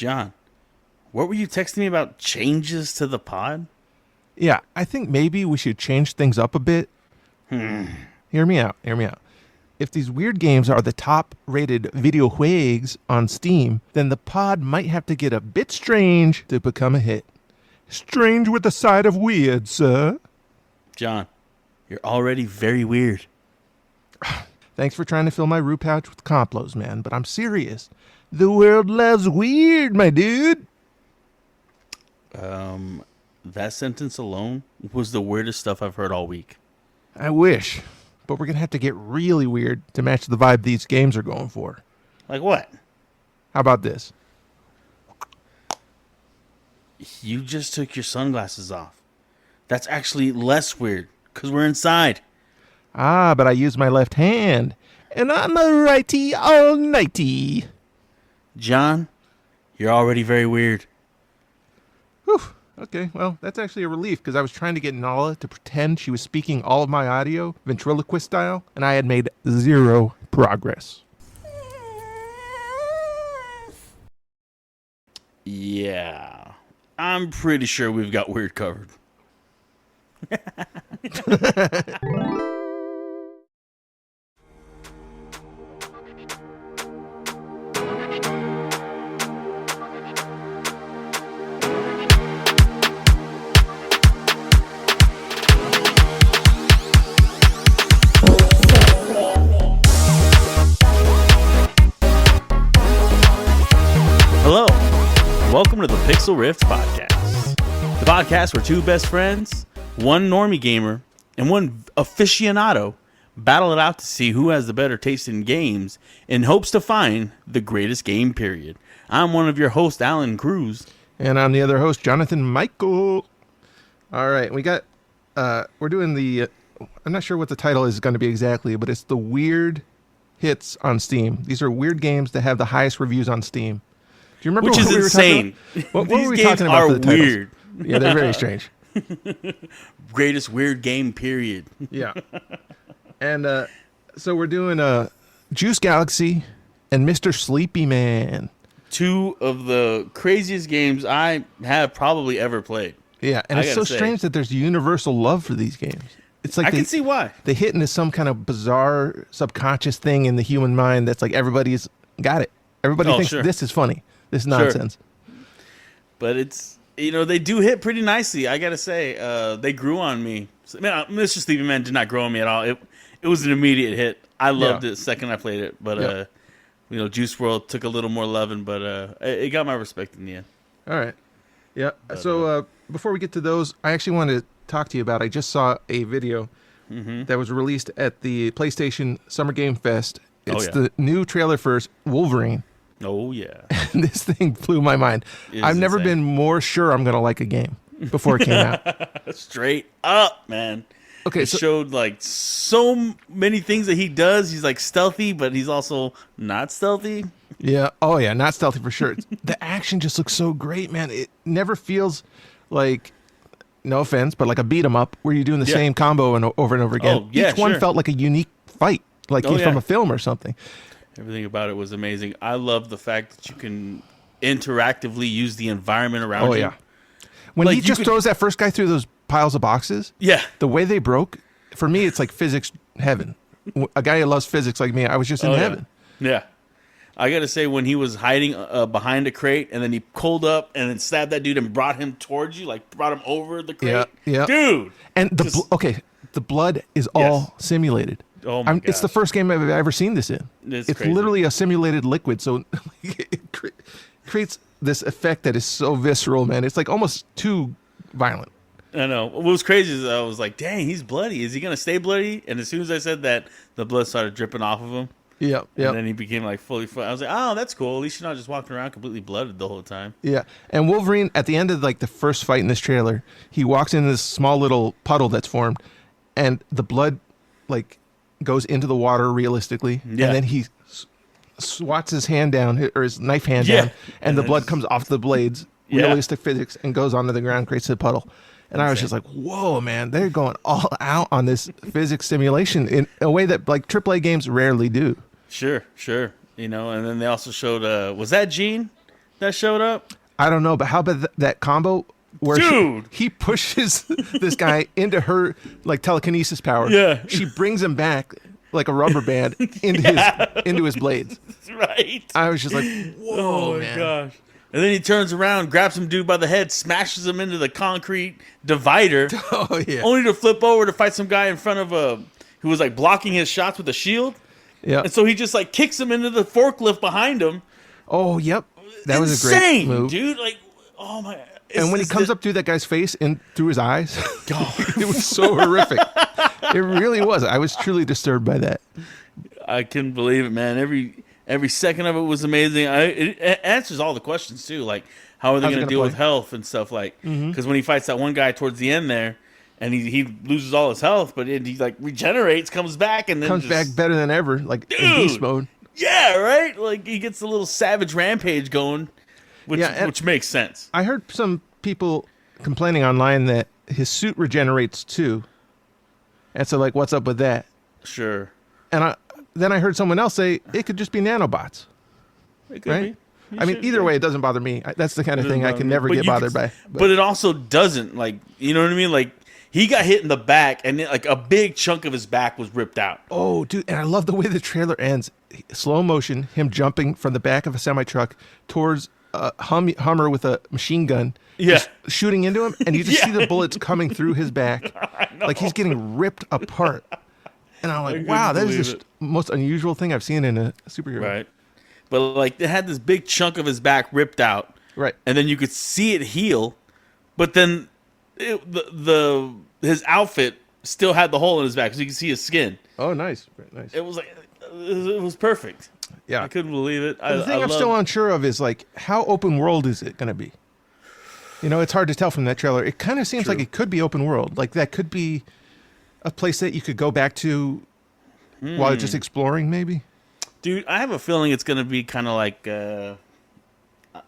John, what were you texting me about changes to the pod? Yeah, I think maybe we should change things up a bit. Hear me out. If these weird games are the top-rated video juegs on Steam, then the pod might have to get a bit strange to become a hit. Strange with a side of weird, sir. John, you're already very weird. Thanks for trying to fill my root pouch with complos, man, but I'm serious. The world loves weird, my dude. That sentence alone was the weirdest stuff I've heard all week. I wish, but we're going to have to get really weird to match the vibe these games are going for. Like what? How about this? You just took your sunglasses off. That's actually less weird, because we're inside. Ah, but I use my left hand, and I'm a righty all nighty. John, you're already very weird. Whew. Okay, well, that's actually a relief, because I was trying to get Nala to pretend she was speaking all of my audio, ventriloquist style, and I had made zero progress. Yeah, I'm pretty sure we've got weird covered. Hello, welcome to the Pixel Rift Podcast. The podcast where two best friends, one normie gamer, and one aficionado battle it out to see who has the better taste in games in hopes to find the greatest game period. I'm one of your hosts, Alan Cruz. And I'm the other host, Jonathan Michael. All right, we got, we're doing the, I'm not sure what the title is going to be exactly, but it's the weird hits on Steam. These are weird games that have the highest reviews on Steam. Do you remember Which what is we were insane. talking about? What These were we games talking about are for the titles? weird. Yeah, they're very strange. Greatest weird game period. Yeah. And so we're doing Juice Galaxy and Mr. Sleepy Man. Two of the craziest games I have probably ever played. Yeah, and I it's so gotta say. strange that there's universal love for these games. It's like I can see why. they hit into some kind of bizarre subconscious thing in the human mind that's like everybody's got it. Everybody thinks sure. this is funny. This is nonsense. But it's, they do hit pretty nicely. I gotta say, they grew on me. Mr. Sleepy Man did not grow on me at all. It was an immediate hit. I loved it the second I played it. But Juice World took a little more loving, but it got my respect in the end. All right. Yeah. So before we get to those, I actually wanted to talk to you about. I just saw a video that was released at the PlayStation Summer Game Fest. It's the new trailer for Wolverine. Oh yeah. And this thing blew my mind. I've never been more sure I'm going to like a game before it came out. Straight up, man. Okay, It showed like so many things that he does. He's like stealthy, but he's also not stealthy. Yeah. Oh, yeah. Not stealthy for sure. The action just looks so great, man. It never feels like, no offense, but like a beat 'em up where you're doing the same combo over and over again. Oh, yeah, Each one felt like a unique fight, like from a film or something. Everything about it was amazing. I love the fact that you can interactively use the environment around you. Oh, yeah. When he just throws that first guy through those piles of boxes, the way they broke, for me, it's like physics heaven. A guy who loves physics like me, I was just in heaven. Yeah. I got to say, when he was hiding behind a crate and then he pulled up and then stabbed that dude and brought him towards you, like brought him over the crate. Yeah. Dude. And the blood is all simulated. Oh my God. It's the first game I've ever seen this in. It's crazy. Literally a simulated liquid, so it creates this effect that is so visceral, man. It's like almost too violent. I know. What was crazy is I was like, dang, he's bloody. Is he going to stay bloody? And as soon as I said that, the blood started dripping off of him. Yeah. And then he became like fully foot. I was like, oh, that's cool. At least you're not just walking around completely blooded the whole time. Yeah. And Wolverine, at the end of like the first fight in this trailer, he walks in this small little puddle that's formed, and the blood like goes into the water realistically. Yeah. And then he swats his hand down, or his knife hand down, and the blood comes off the blades, realistic physics, and goes onto the ground, creates a puddle. And I was just like, whoa, man, they're going all out on this physics simulation in a way that like AAA games rarely do. Sure. And then they also showed, was that Gene? that showed up? I don't know, but how about that combo where Dude! he pushes this guy into her like telekinesis power? Yeah. She brings him back like a rubber band into his blades. Right. I was just like, whoa, Oh, my man. gosh. And then he turns around, grabs some dude by the head, smashes him into the concrete divider, Oh, yeah. only to flip over to fight some guy in front of who was like blocking his shots with a shield. Yeah. And so he just like kicks him into the forklift behind him. Oh, yep. That was a great Insane, move. dude. Like, oh my. And when he comes up through that guy's face and through his eyes, Oh. it was so horrific. It really was. I was truly disturbed by that. I couldn't believe it, man. Every second of it was amazing. It answers all the questions too, like how are they going to deal with health and stuff, like because when he fights that one guy towards the end there, and he loses all his health, but he like regenerates, comes back, and then Comes back better than ever, like in beast mode. Yeah, right. Like he gets a little savage rampage going, which makes sense. I heard some people complaining online that his suit regenerates too, and so like, what's up with that? Sure. And then I heard someone else say it could just be nanobots. It could Right? be. I mean, either way, it doesn't bother me. That's the kind of thing I can never get bothered by. But it also doesn't, like, you know what I mean? Like, he got hit in the back, and like a big chunk of his back was ripped out. Oh, dude, and I love the way the trailer ends. Slow motion, him jumping from the back of a semi-truck towards a Hummer with a machine gun. Yeah. Just shooting into him, and you just see the bullets coming through his back. Like he's getting ripped apart. And I'm like, wow, that is the most unusual thing I've seen in a superhero. Right. But, like, they had this big chunk of his back ripped out. Right. And then you could see it heal. But then his outfit still had the hole in his back, so you could see his skin. Oh, nice. Very nice. It was like, it was perfect. Yeah. I couldn't believe it. The thing I'm still unsure of is, like, how open world is it going to be? You know, it's hard to tell from that trailer. It kind of seems like it could be open world. Like, that could be a place that you could go back to while just exploring, maybe. Dude, I have a feeling it's going to be kind of like...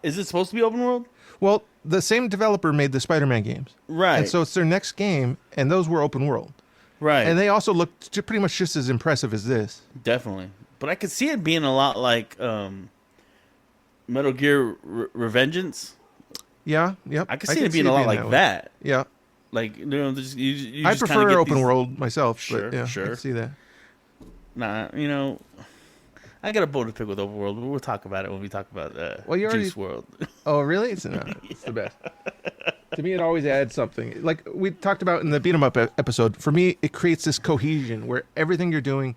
is it supposed to be open world? Well, the same developer made the Spider-Man games. Right. And so it's their next game, and those were open world. Right. And they also looked pretty much just as impressive as this. Definitely. But I could see it being a lot like Metal Gear Revengeance. Yeah, yep. I could see it being a lot like that. Yeah. Like, you know, you I just prefer get open these... world myself. Sure, but yeah, sure. I can see that. Nah, you know, I got a bone to pick with open world, but we'll talk about it when we talk about Juice WRLD. Oh, really? It's the best. To me, it always adds something. Like we talked about in the beat 'em up episode. For me, it creates this cohesion where everything you're doing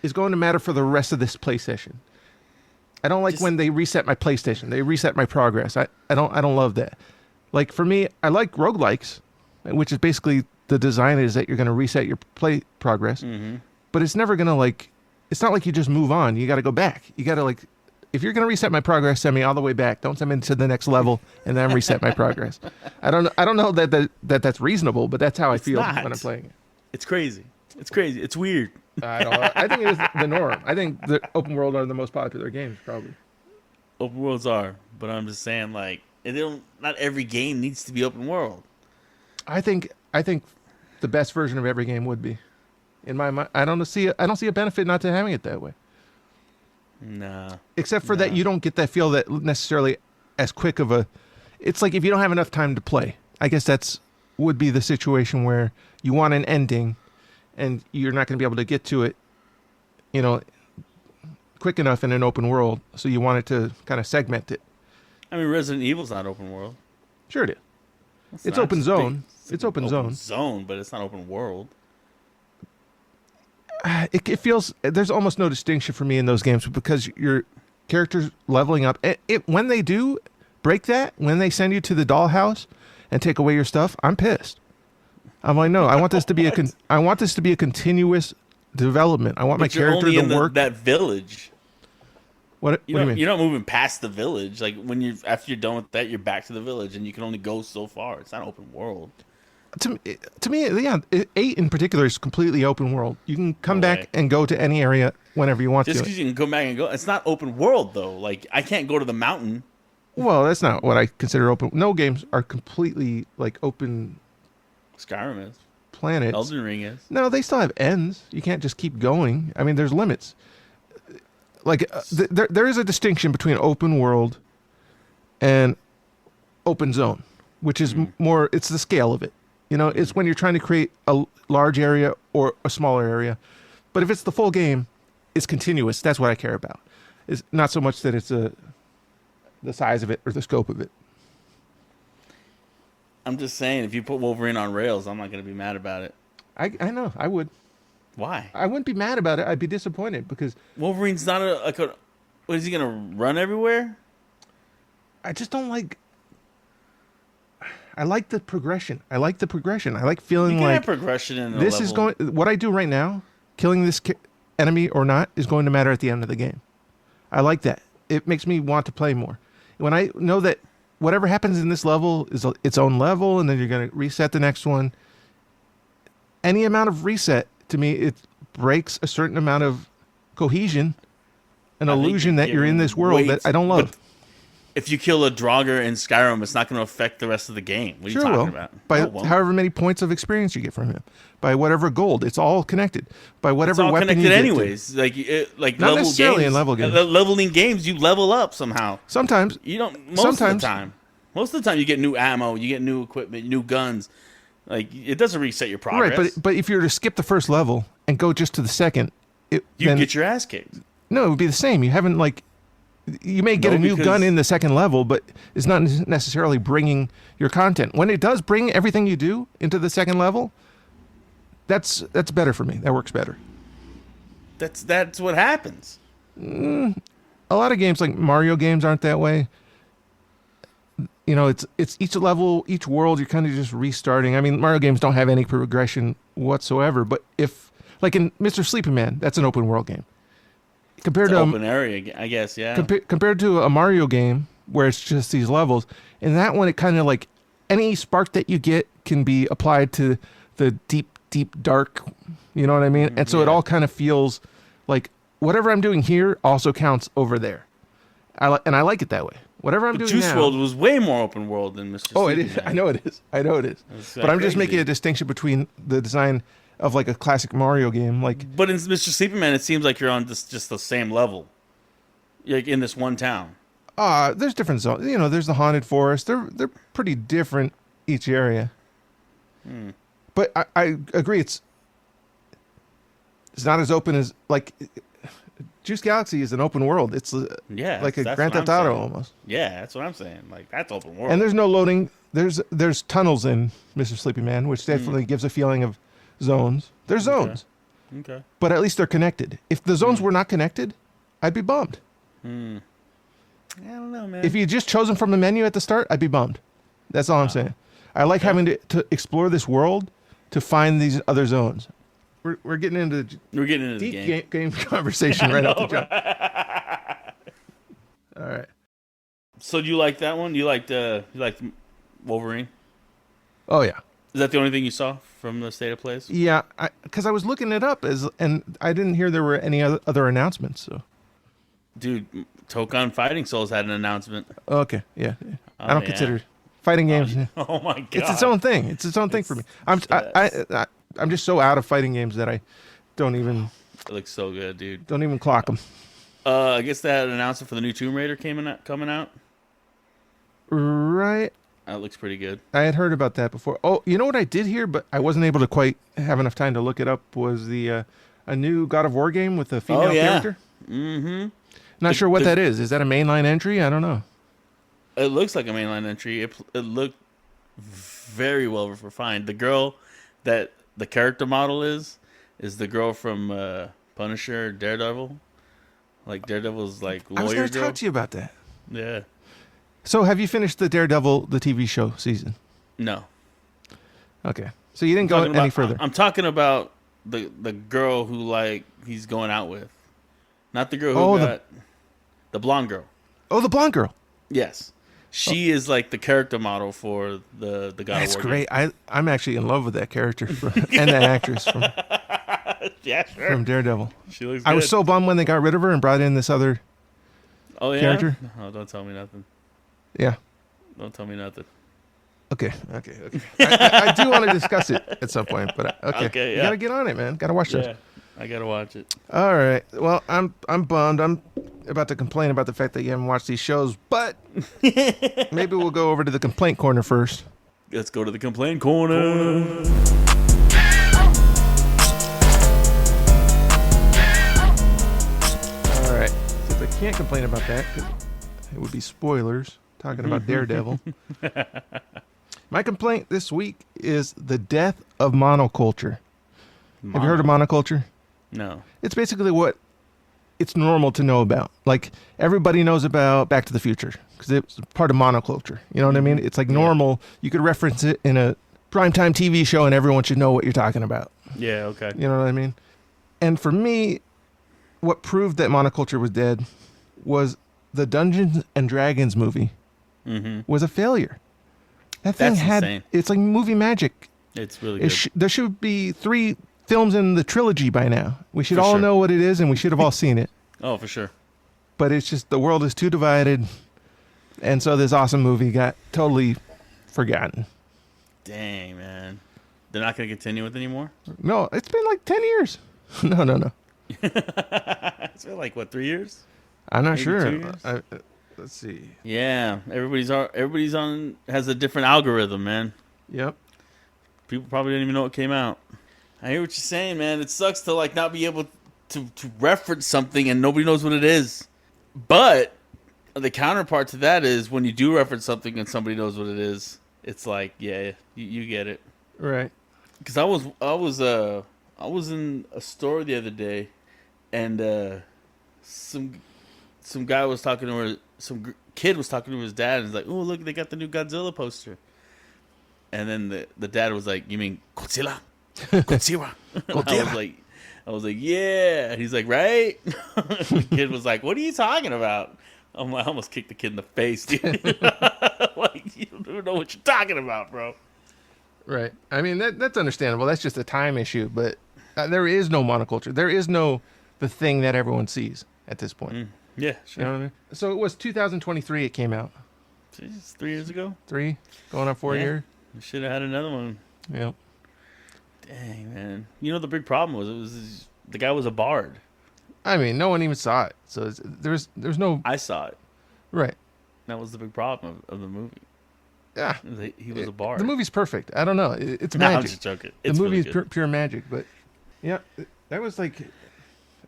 is going to matter for the rest of this play session. I don't like when they reset my PlayStation. They reset my progress. I don't love that. Like for me, I like roguelikes, which is basically the design is that you're going to reset your play progress. Mm-hmm. But it's never going to it's not like you just move on. You got to go back. You got to if you're going to reset my progress, send me all the way back. Don't send me to the next level and then reset my progress. I don't know that's reasonable, but that's how I feel when I'm playing it. It's crazy. It's crazy. It's weird. I think it is the norm. I think the open world are the most popular games, probably. Open worlds are, but I'm just saying, like, not every game needs to be open world. I think the best version of every game would be. In my mind, I don't see a benefit not to having it that way. Nah. Except for that you don't get that feel that necessarily as quick of a... It's like if you don't have enough time to play. I guess would be the situation where you want an ending and you're not going to be able to get to it, quick enough in an open world. So you want it to kind of segment it. I mean, Resident Evil's not open world. Sure it is. It's open zone. It's open zone, but it's not open world. It feels there's almost no distinction for me in those games because your character's leveling up. When they do break that, when they send you to the dollhouse and take away your stuff, I'm pissed. I'm like, no, I want this to be a continuous development. I want my character to work. That village. What do you mean? You're not moving past the village. Like after you're done with that, you're back to the village, and you can only go so far. It's not open world. To me, yeah, 8 in particular is completely open world. You can come back and go to any area whenever you want to. Just because you can come back and go, it's not open world though. Like I can't go to the mountain. Well, that's not what I consider open. No games are completely open. Skyrim is. Planets. Elden Ring is. No, they still have ends. You can't just keep going. I mean, there's limits. There is a distinction between open world and open zone, which is more, it's the scale of it. You know, it's when you're trying to create a large area or a smaller area. But if it's the full game, it's continuous. That's what I care about. It's not so much that it's the size of it or the scope of it. I'm just saying, if you put Wolverine on rails, I'm not going to be mad about it. I know, I would. Why? I wouldn't be mad about it. I'd be disappointed because Wolverine's not what is he going to run everywhere? I just don't like. I like the progression. I like feeling You can like have progression in this level. is going. What I do right now, killing this enemy or not, is going to matter at the end of the game. I like that. It makes me want to play more. When I know that whatever happens in this level is its own level, and then you're going to reset the next one. Any amount of reset, to me, it breaks a certain amount of cohesion, an illusion that you're in this world that I don't love. If you kill a Draugr in Skyrim, it's not going to affect the rest of the game. What are you talking about? By No, it won't. however many points of experience you get from him, by whatever gold, it's all connected. By whatever It's all weapon connected you get anyways. Like Not level necessarily games, in level games. Leveling games, you level up somehow. Sometimes You don't. Most of the time. Most of the time, you get new ammo, you get new equipment, new guns. Like it doesn't reset your progress. right, but if you were to skip the first level and go just to the second, you then get your ass kicked. no, it would be the same. You haven't you may get a new gun in the second level, but it's not necessarily bringing your content. When it does bring everything you do into the second level, that's better for me. That works better. That's what happens. A lot of games, like Mario games, aren't that way. You know, it's each level, each world, you're kind of just restarting. I mean, Mario games don't have any progression whatsoever, but like in Mr. Sleepy Man, that's an open world game. Compared It's to an open area, I guess, yeah. compared to a Mario game where it's just these levels, in that one, it kind of like any spark that you get can be applied to the deep, dark, you know what I mean? And so it all kind of feels like whatever I'm doing here also counts over there. I like it that way. Whatever I'm doing Juice now. WRLD was way more open world than Mr. Oh, it Sleepy is. Man. I know it is. But I'm just making a distinction between the design of like a classic Mario game, like. But in Mr. Sleepy Man, it seems like you're on just the same level, like in this one town. There's different zones. You know, there's the haunted forest. They're pretty different each area. But I agree. It's not as open as like Juice Galaxy is an open world. It's like a Grand Theft Auto almost. Yeah, that's what I'm saying. Like that's open world. And there's no loading. There's tunnels in Mr. Sleepy Man, which definitely gives a feeling of zones. There's zones. Okay. But at least they're connected. If the zones were not connected, I'd be bummed. I don't know, man. If you just chose them from the menu at the start, I'd be bummed. That's all I'm saying. I like having to explore this world to find these other zones. We're getting into the deep game conversation right off the jump. All right. So do you like that one? You liked Wolverine? Oh yeah. Is that the only thing you saw from the state of plays? Yeah, because I was looking it up and I didn't hear there were any other announcements. So. Dude, Tokon Fighting Souls had an announcement. Okay, yeah. I don't consider fighting games. Oh my god, it's its own thing. It's its own thing for me. I'm just so out of fighting games that I don't even. It looks so good, dude. Don't even clock them. I guess that announcement for the new Tomb Raider coming out. Right. That looks pretty good. I had heard about that before. Oh, you know what I did hear, but I wasn't able to quite have enough time to look it up. Was the a new God of War game with a female character? Mm-hmm. Not sure what that is. Is that a mainline entry? I don't know. It looks like a mainline entry. It looked very well refined. The girl that the character model is the girl from Punisher, Daredevil. Like Daredevil's like lawyer girl. I was going to talk to you about that. Yeah. So have you finished the Daredevil, the TV show season? No. Okay. So you didn't go any further. I'm talking about the girl who like he's going out with. Not the girl who got the blonde girl. Oh, the blonde girl. Yes. She is like the character model for the God of War. That's great. I'm actually in love with that character and that actress from from Daredevil. She looks good. I was so bummed when they got rid of her and brought in this other character. Oh, don't tell me nothing. Yeah. Don't tell me nothing. Okay. I do want to discuss it at some point, but okay. Okay, You got to get on it, man. Got to watch this. I gotta watch it. All right. Well, I'm bummed. I'm about to complain about the fact that you haven't watched these shows, but maybe we'll go over to the complaint corner first. Let's go to the complaint corner. All right. Since I can't complain about that because it would be spoilers talking about Daredevil. My complaint this week is the death of monoculture. Have you heard of monoculture? No. It's basically what it's normal to know about. Like everybody knows about Back to the Future because it's part of monoculture. You know what I mean? It's like normal. You could reference it in a primetime TV show and everyone should know what you're talking about. Yeah, okay. You know what I mean? And for me, what proved that monoculture was dead was the Dungeons and Dragons movie was a failure. That thing insane. It's like movie magic. It's really good. There should be 3 films in the trilogy by now. We should all know what it is, and we should have all seen it. Oh, for sure. But it's just the world is too divided, and so this awesome movie got totally forgotten. Dang, man. They're not going to continue with it anymore? No, it's been like 10 years. No. It's been like, what, 3 years? I'm not Maybe sure. 2 years? Let's see. Yeah, everybody's on has a different algorithm, man. Yep. People probably didn't even know it came out. I hear what you're saying, man. It sucks to like not be able to reference something and nobody knows what it is. But the counterpart to that is when you do reference something and somebody knows what it is, it's like, yeah, you get it. Right. Because I was in a store the other day, and some guy was talking to her. Some kid was talking to his dad, and he's like, "Oh, look, they got the new Godzilla poster." And then the dad was like, "You mean Godzilla? Godzilla?" I was like, "Yeah." And he's like, "Right?" The kid was like, "What are you talking about?" I almost kicked the kid in the face, dude. Like, you don't even know what you're talking about, bro. Right. I mean, that's understandable. That's just a time issue, but there is no monoculture. There is no the thing that everyone sees at this point. Yeah, sure. You know what I mean? So it was 2023 it came out. Jeez, 3 years ago? 3? Going on 4 years? We should have had another one. Yep. Dang, man. You know, the big problem was the guy was a bard. I mean, no one even saw it. So there's no... I saw it. Right. That was the big problem of the movie. Yeah. He was a bard. The movie's perfect. I don't know. It's No, magic. I'm just joking. The It's movie really is pure magic, but yeah, that was like...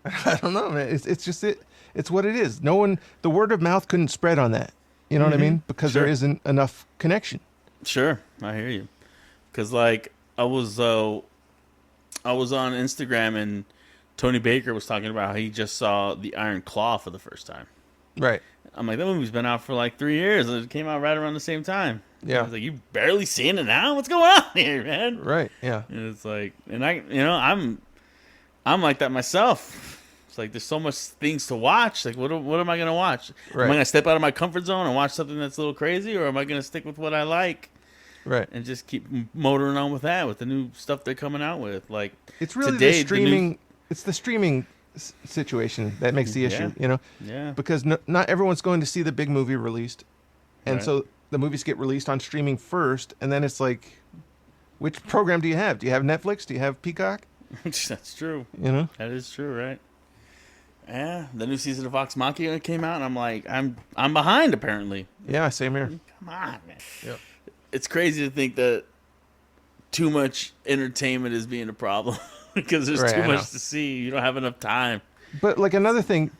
I don't know, man. It's just it. It's what it is. The word of mouth couldn't spread on that. You know what I mean? Because there isn't enough connection. Sure, I hear you. Because like I was on Instagram and Tony Baker was talking about how he just saw The Iron Claw for the first time. Right. I'm like, that movie's been out for like 3 years. It came out right around the same time. Yeah. I was like, you barely seeing it now? What's going on here, man? Right. Yeah. And it's like, and I'm like that myself. It's like there's so much things to watch. Like, what am I gonna watch? Right. Am I gonna step out of my comfort zone and watch something that's a little crazy, or am I gonna stick with what I like? Right. And just keep motoring on with that, with the new stuff they're coming out with. Like, it's really today, the streaming. It's the streaming situation that makes the issue. You know. Yeah. Because not everyone's going to see the big movie released, and so the movies get released on streaming first, and then it's like, which program do you have? Do you have Netflix? Do you have Peacock? That's true. You know. That is true, right? Yeah, the new season of Vox Machina came out, and I'm like, I'm behind apparently. Yeah, same here. Come on, man. Yep. It's crazy to think that too much entertainment is being a problem because there's too much to see. You don't have enough time. But like another thing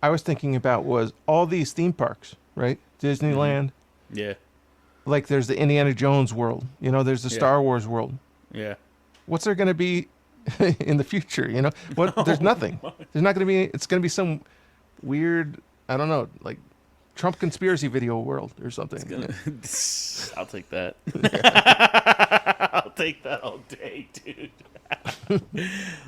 I was thinking about was all these theme parks, right? Disneyland. Yeah. Like there's the Indiana Jones world. You know, there's the Star Wars world. Yeah. What's there going to be in the future? You know, there's nothing. There's not going to be. It's going to be some weird, I don't know, like Trump conspiracy video world or something. I'll take that. I'll take that all day, dude.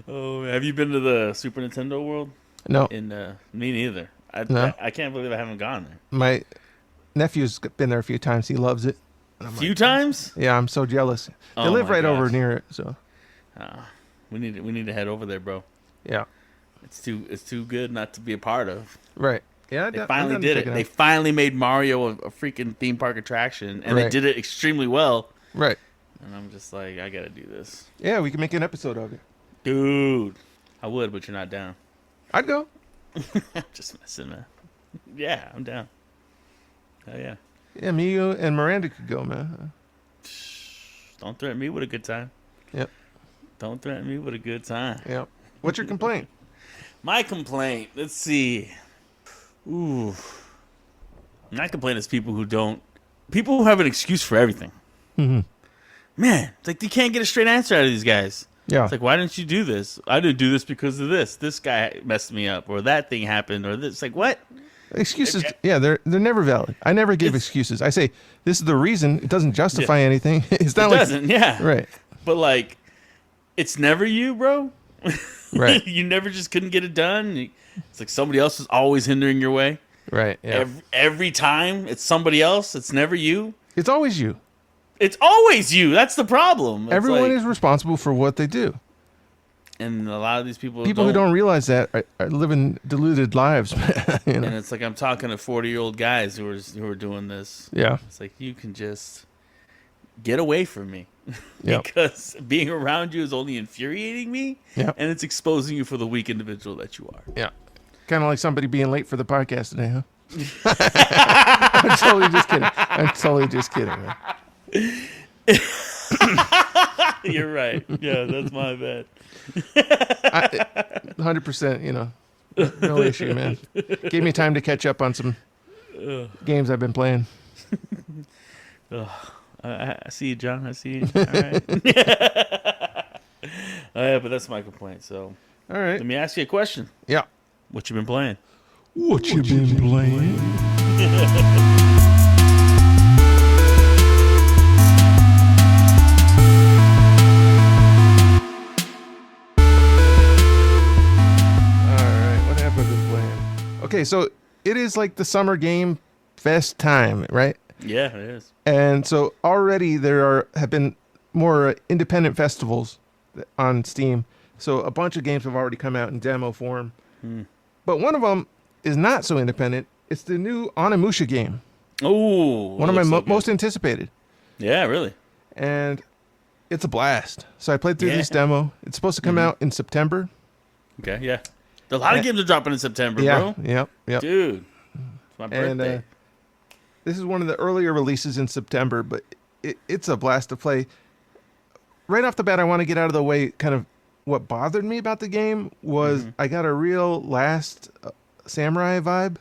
Oh, have you been to the Super Nintendo world? No. Me neither. No. I can't believe I haven't gone there. My nephew's been there a few times. He loves it. A few times? Yeah, I'm so jealous. They live right over near it, so. We need to head over there, bro. Yeah. It's too good not to be a part of. Right. Yeah. They finally did it. They finally made Mario a freaking theme park attraction, and they did it extremely well. Right. And I'm just like, I gotta do this. Yeah, we can make an episode of it. Dude, I would, but you're not down. I'd go. I'm just messing, man. Yeah, I'm down. Oh, yeah. Yeah, me you, and Miranda could go, man. Don't threaten me with a good time. Yep. Don't threaten me with a good time. Yep. What's your complaint? My complaint, let's see. Ooh. My complaint is people who have an excuse for everything. Mm-hmm. Man, it's like you can't get a straight answer out of these guys. Yeah. It's like, why didn't you do this? I didn't do this because of this. This guy messed me up, or that thing happened, or this. It's like, what? Excuses, yeah, they're never valid. I never give excuses. I say this is the reason. It doesn't justify anything. It's not It doesn't, yeah. Right. But like, it's never you, bro. Right. You never just couldn't get it done. It's like somebody else is always hindering your way. Right. Yeah. Every time it's somebody else. It's never you. It's always you. It's always you. That's the problem. It's Everyone like, is responsible for what they do. and a lot of these people Who don't realize that are living deluded lives. You know? And it's like I'm talking to 40-year-old guys who are doing this. Yeah. It's like you can just get away from me. Yep. Because being around you is only infuriating me. Yep. And it's exposing you for the weak individual that you are. Yeah. Kind of like somebody being late for the podcast today, huh? I'm totally just kidding. Man. You're right. Yeah, that's my bad. 100%, you know. No issue, man. Gave me time to catch up on some games I've been playing. I see you, John. I see you. All right. Yeah, but that's my complaint. So, all right. Let me ask you a question. Yeah. What you been playing? What you been playing? Okay, so it is like the summer game fest time, right? Yeah, it is. And so already have been more independent festivals on Steam. So a bunch of games have already come out in demo form. But one of them is not so independent. It's the new Onimusha game. Oh, one of my most anticipated. Yeah, really. And it's a blast. So I played through this demo. It's supposed to come out in September. Okay, yeah. A lot of games are dropping in September, bro. Yep. Dude, it's my birthday. And this is one of the earlier releases in September, but it's a blast to play. Right off the bat, I want to get out of the way kind of what bothered me about the game was I got a real Last Samurai vibe.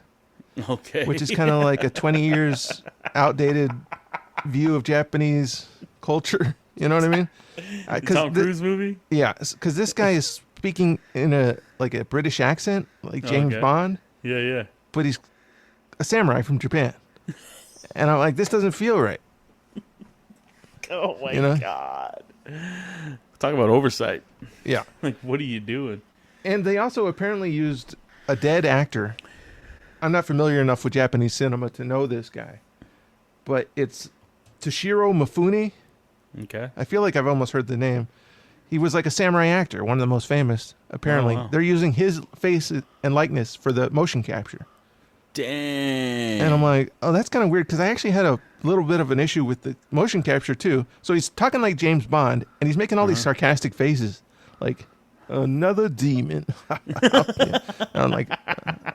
Okay. Which is kind of like a 20 years outdated view of Japanese culture. You know what I mean? Tom Cruise movie? Yeah, because this guy is speaking in a British accent, like James Bond. Yeah. But he's a samurai from Japan. And I'm like, this doesn't feel right. Oh my God. Talk about oversight. Yeah. Like, what are you doing? And they also apparently used a dead actor. I'm not familiar enough with Japanese cinema to know this guy. But it's Toshiro Mifune. Okay. I feel like I've almost heard the name. He was like a samurai actor, one of the most famous, apparently. Oh, wow. They're using his face and likeness for the motion capture. Dang. And I'm like, oh, that's kind of weird, because I actually had a little bit of an issue with the motion capture, too. So he's talking like James Bond, and he's making all these sarcastic faces, like, another demon. And I'm like,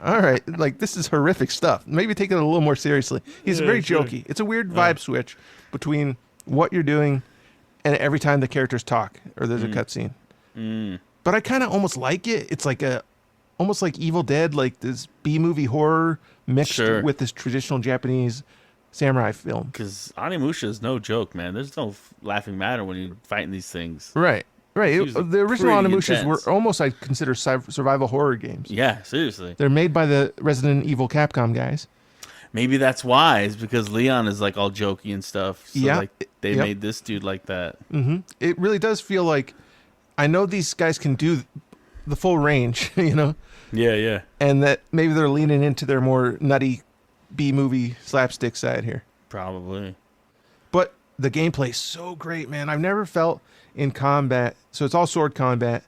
all right, like, this is horrific stuff. Maybe take it a little more seriously. He's very jokey. It's a weird vibe switch between what you're doing and every time the characters talk or there's a cutscene. But I kind of almost like it. It's like almost like Evil Dead, like this B-movie horror mixed with this traditional Japanese samurai film. Because Onimusha is no joke, man. There's no laughing matter when you're fighting these things. Right. The original Onimushas were almost, I'd consider, survival horror games. Yeah, seriously. They're made by the Resident Evil Capcom guys. Maybe that's why. It's because Leon is like all jokey and stuff. So like they made this dude like that. Mm-hmm. It really does feel like, I know these guys can do the full range, you know? Yeah. And that maybe they're leaning into their more nutty B-movie slapstick side here. Probably. But the gameplay's so great, man. I've never felt in combat, so it's all sword combat,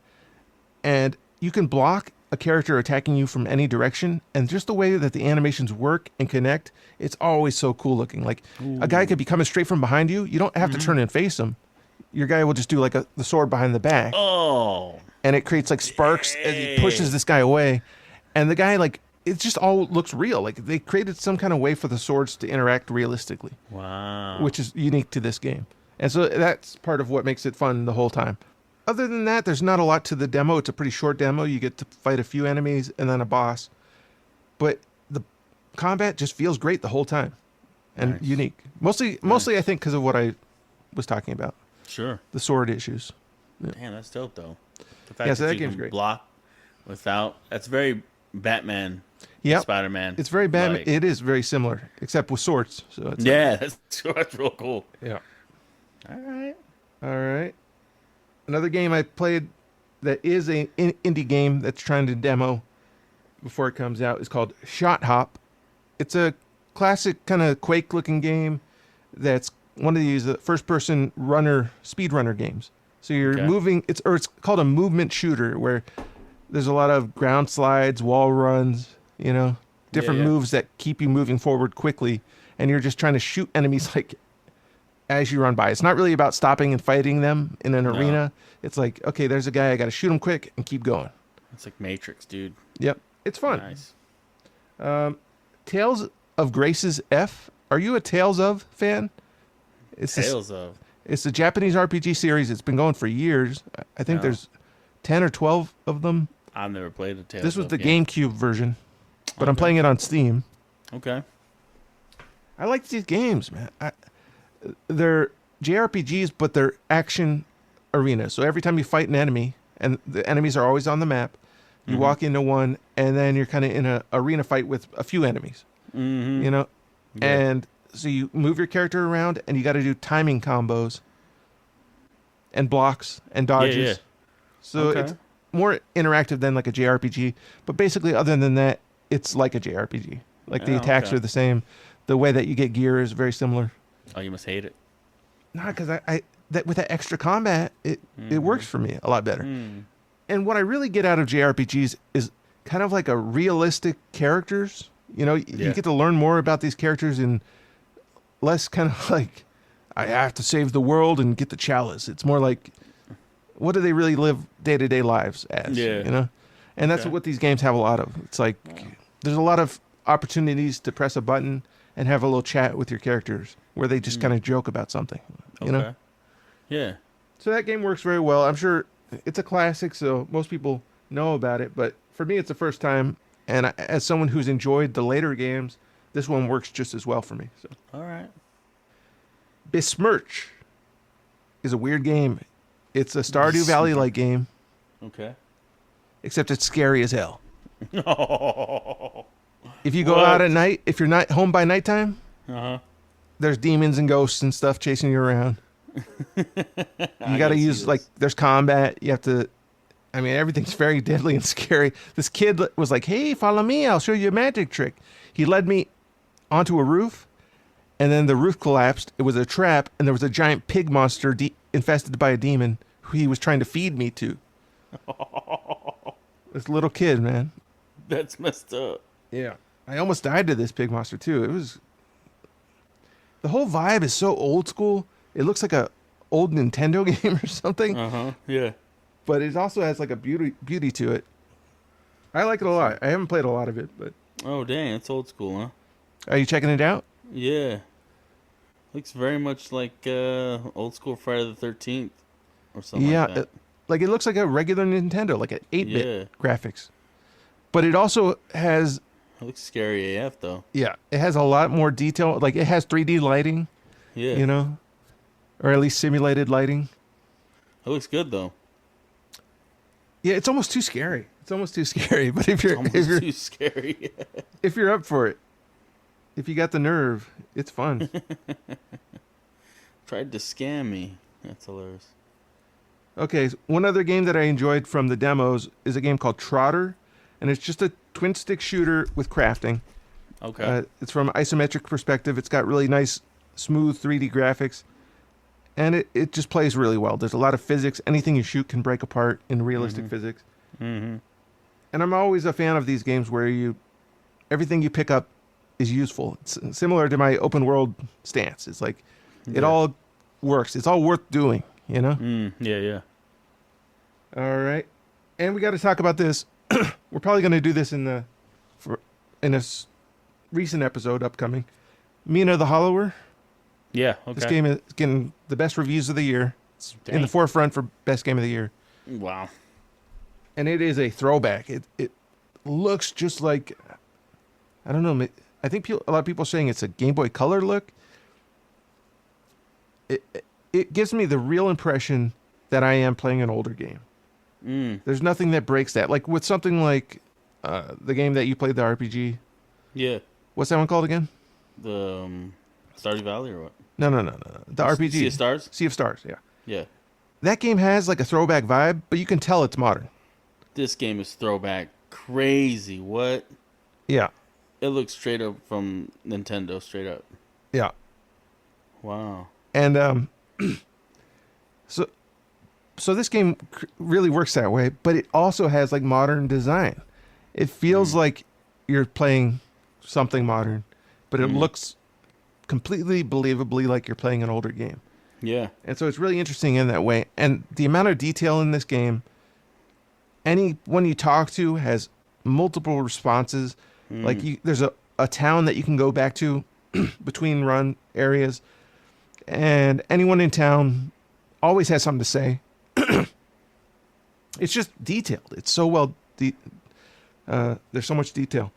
and you can block a character attacking you from any direction, and just the way that the animations work and connect, it's always so cool looking. Like, a guy could be coming straight from behind you. You don't have to turn and face him. Your guy will just do like the sword behind the back. Oh. and it creates like sparks as he pushes this guy away, and the guy like it just all looks real. Like they created some kind of way for the swords to interact realistically. Wow. Which is unique to this game. And so that's part of what makes it fun the whole time. Other than that, there's not a lot to the demo. It's a pretty short demo. You get to fight a few enemies and then a boss. But the combat just feels great the whole time and unique. Mostly I think because of what I was talking about. Sure. The sword issues. Yeah. Damn, that's dope though. The fact So that you game's can great. block without, that's very Batman. Yep. Spider-Man. It's very Batman. It is very similar, except with swords. So it's that's real cool. Yeah. All right. Another game I played that is an indie game that's trying to demo before it comes out is called Shot Hop. It's a classic kind of Quake-looking game that's one of these first-person speedrunner games. So you're moving. It's called a movement shooter where there's a lot of ground slides, wall runs, different moves that keep you moving forward quickly, and you're just trying to shoot enemies like as you run by. It's not really about stopping and fighting them in an arena. It's like, okay, there's a guy, I got to shoot him quick and keep going. It's like Matrix, dude. Yep, it's fun. Nice. Tales of Grace's F. Are you a Tales of fan? It's a Japanese RPG series. It's been going for years. I think there's 10 or 12 of them. I've never played a Tales. This was the GameCube version, but I'm playing it on Steam. Okay. I like these games, man. They're JRPGs, but they're action arenas. So every time you fight an enemy, and the enemies are always on the map, you walk into one, and then you're kind of in an arena fight with a few enemies. Yeah. And so you move your character around, and you got to do timing combos and blocks and dodges. Yeah. So it's more interactive than like a JRPG. But basically, other than that, it's like a JRPG. Like the attacks are the same. The way that you get gear is very similar. Oh, you must hate it. No, because that with that extra combat, it works for me a lot better. And what I really get out of JRPGs is kind of like a realistic characters. You get to learn more about these characters and less kind of like, I have to save the world and get the chalice. It's more like, what do they really live day-to-day lives as? Yeah. And that's what these games have a lot of. It's like, there's a lot of opportunities to press a button and have a little chat with your characters where they just kind of joke about something, you know? Yeah. So that game works very well. I'm sure it's a classic, so most people know about it. But for me, it's the first time. And as someone who's enjoyed the later games, this one works just as well for me. So. All right. Besmirch is a weird game. It's a Stardew Valley-like game. Okay. Except it's scary as hell. Oh. If you go out at night, if you're not home by nighttime, there's demons and ghosts and stuff chasing you around. You got to use, like, there's combat. You have to, everything's very deadly and scary. This kid was like, hey, follow me. I'll show you a magic trick. He led me onto a roof, and then the roof collapsed. It was a trap, and there was a giant pig monster infested by a demon who he was trying to feed me to. This little kid, man. That's messed up. Yeah. I almost died to this pig monster, too. The whole vibe is so old school. It looks like a old Nintendo game or something. Yeah. But it also has like a beauty to it. I like it a lot. I haven't played a lot of it, but... Oh, dang. It's old school, huh? Are you checking it out? Yeah. Looks very much like old school Friday the 13th or something like that. It looks like a regular Nintendo, like an 8-bit graphics. But it also has... It looks scary AF, though. Yeah. It has a lot more detail. Like, it has 3D lighting. Yeah. Or at least simulated lighting. It looks good, though. Yeah, it's almost too scary. But if you're too scary. If you're up for it, if you got the nerve, it's fun. Tried to scam me. That's hilarious. Okay, one other game that I enjoyed from the demos is a game called Trotter, and it's just a twin stick shooter with crafting. Okay. It's from an isometric perspective. It's got really nice, smooth 3D graphics, and it just plays really well. There's a lot of physics. Anything you shoot can break apart in realistic physics. Mm-hmm. And I'm always a fan of these games where everything you pick up is useful. It's similar to my open world stance. It's like it all works. It's all worth doing, Yeah. All right. And we got to talk about this. We're probably going to do this in a recent episode upcoming. Mina the Hollower. Yeah. Okay. This game is getting the best reviews of the year. It's in the forefront for best game of the year. Wow. And it is a throwback. It looks just like, I don't know. I think a lot of people are saying it's a Game Boy Color look. It gives me the real impression that I am playing an older game. There's nothing that breaks that. Like with something like the game that you played, the RPG. Yeah. What's that one called again? The Stardew Valley or what? No. The RPG. Sea of Stars? Sea of Stars, yeah. Yeah. That game has like a throwback vibe, but you can tell it's modern. This game is throwback crazy. What? Yeah. It looks straight up from Nintendo, straight up. Yeah. Wow. And so this game really works that way, but it also has like modern design. It feels like you're playing something modern, but it looks completely believably like you're playing an older game. Yeah. And so it's really interesting in that way. And the amount of detail in this game, anyone you talk to has multiple responses. Like there's a town that you can go back to between run areas, and anyone in town always has something to say. It's just detailed. It's so well. There's so much detail.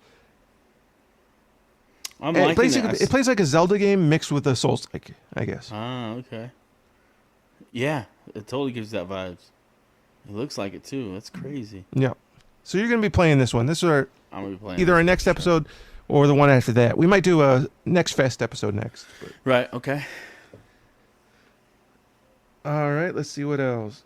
It plays like a Zelda game mixed with a Souls-like, I guess. Ah, okay. Yeah, it totally gives that vibes. It looks like it too. That's crazy. Yeah. So you're going to be playing this one. This is I'm gonna be playing either our next episode or the one after that. We might do a Next Fest episode next. But. Right. Okay. All right. Let's see what else.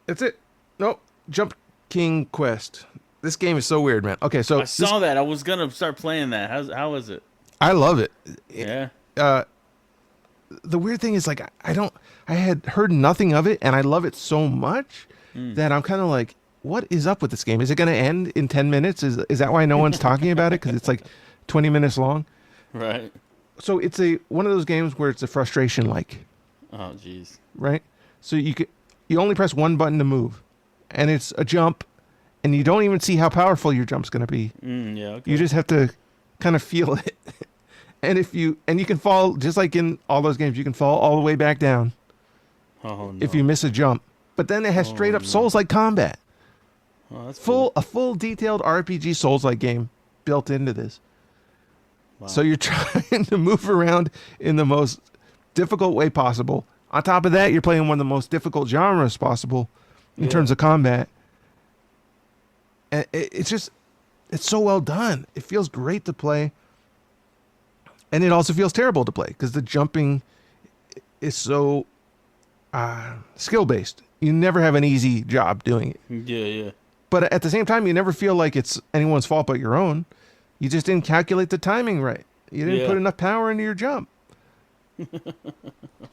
That's it. Nope. Jump King Quest. This game is so weird, man. Okay, so I saw that. I was gonna start playing that. How is it? I love it. Yeah. The weird thing is, like, I had heard nothing of it, and I love it so much that I'm kind of like, what is up with this game? Is it going to end in 10 minutes? Is that why no one's talking about it? Because it's like 20 minutes long. Right. So it's one of those games where it's a frustration, like. Oh, jeez. Right. So you only press one button to move, and it's a jump, and you don't even see how powerful your jump's going to be. Yeah. Okay. You just have to kind of feel it. And you can fall, just like in all those games, you can fall all the way back down if you miss a jump. But then it has straight up Souls-like combat. Oh, that's a full detailed RPG Souls-like game built into this. Wow. So you're trying to move around in the most difficult way possible. On top of that, you're playing one of the most difficult genres possible in terms of combat. And it's so well done. It feels great to play. And it also feels terrible to play because the jumping is so skill-based. You never have an easy job doing it. Yeah. But at the same time, you never feel like it's anyone's fault but your own. You just didn't calculate the timing right. You didn't put enough power into your jump.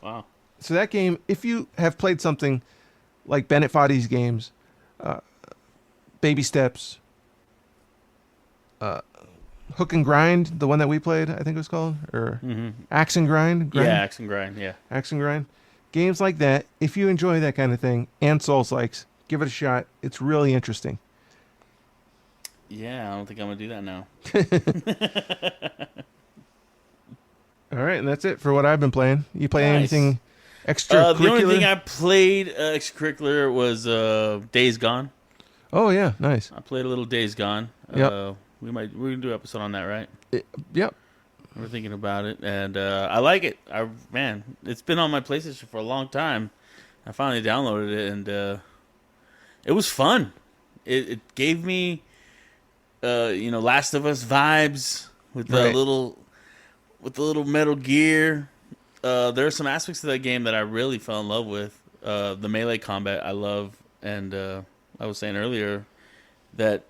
Wow. So that game, if you have played something like Bennett Foddy's games, Baby Steps, Hook and Grind, the one that we played, I think it was called, or Axe and Grind. Yeah, Axe and Grind. Yeah. Axe and Grind. Games like that, if you enjoy that kind of thing, and Souls-likes, give it a shot. It's really interesting. Yeah, I don't think I'm gonna do that now. All right, and that's it for what I've been playing. You play anything extracurricular? The only thing I played extracurricular was Days Gone. Oh yeah, nice. I played a little Days Gone. Yep. We're gonna do an episode on that, right? Yep. We're thinking about it, and I like it. It's been on my PlayStation for a long time. I finally downloaded it, and it was fun. It gave me, Last of Us vibes with the little Metal Gear. There are some aspects of that game that I really fell in love with. The melee combat I love, and I was saying earlier that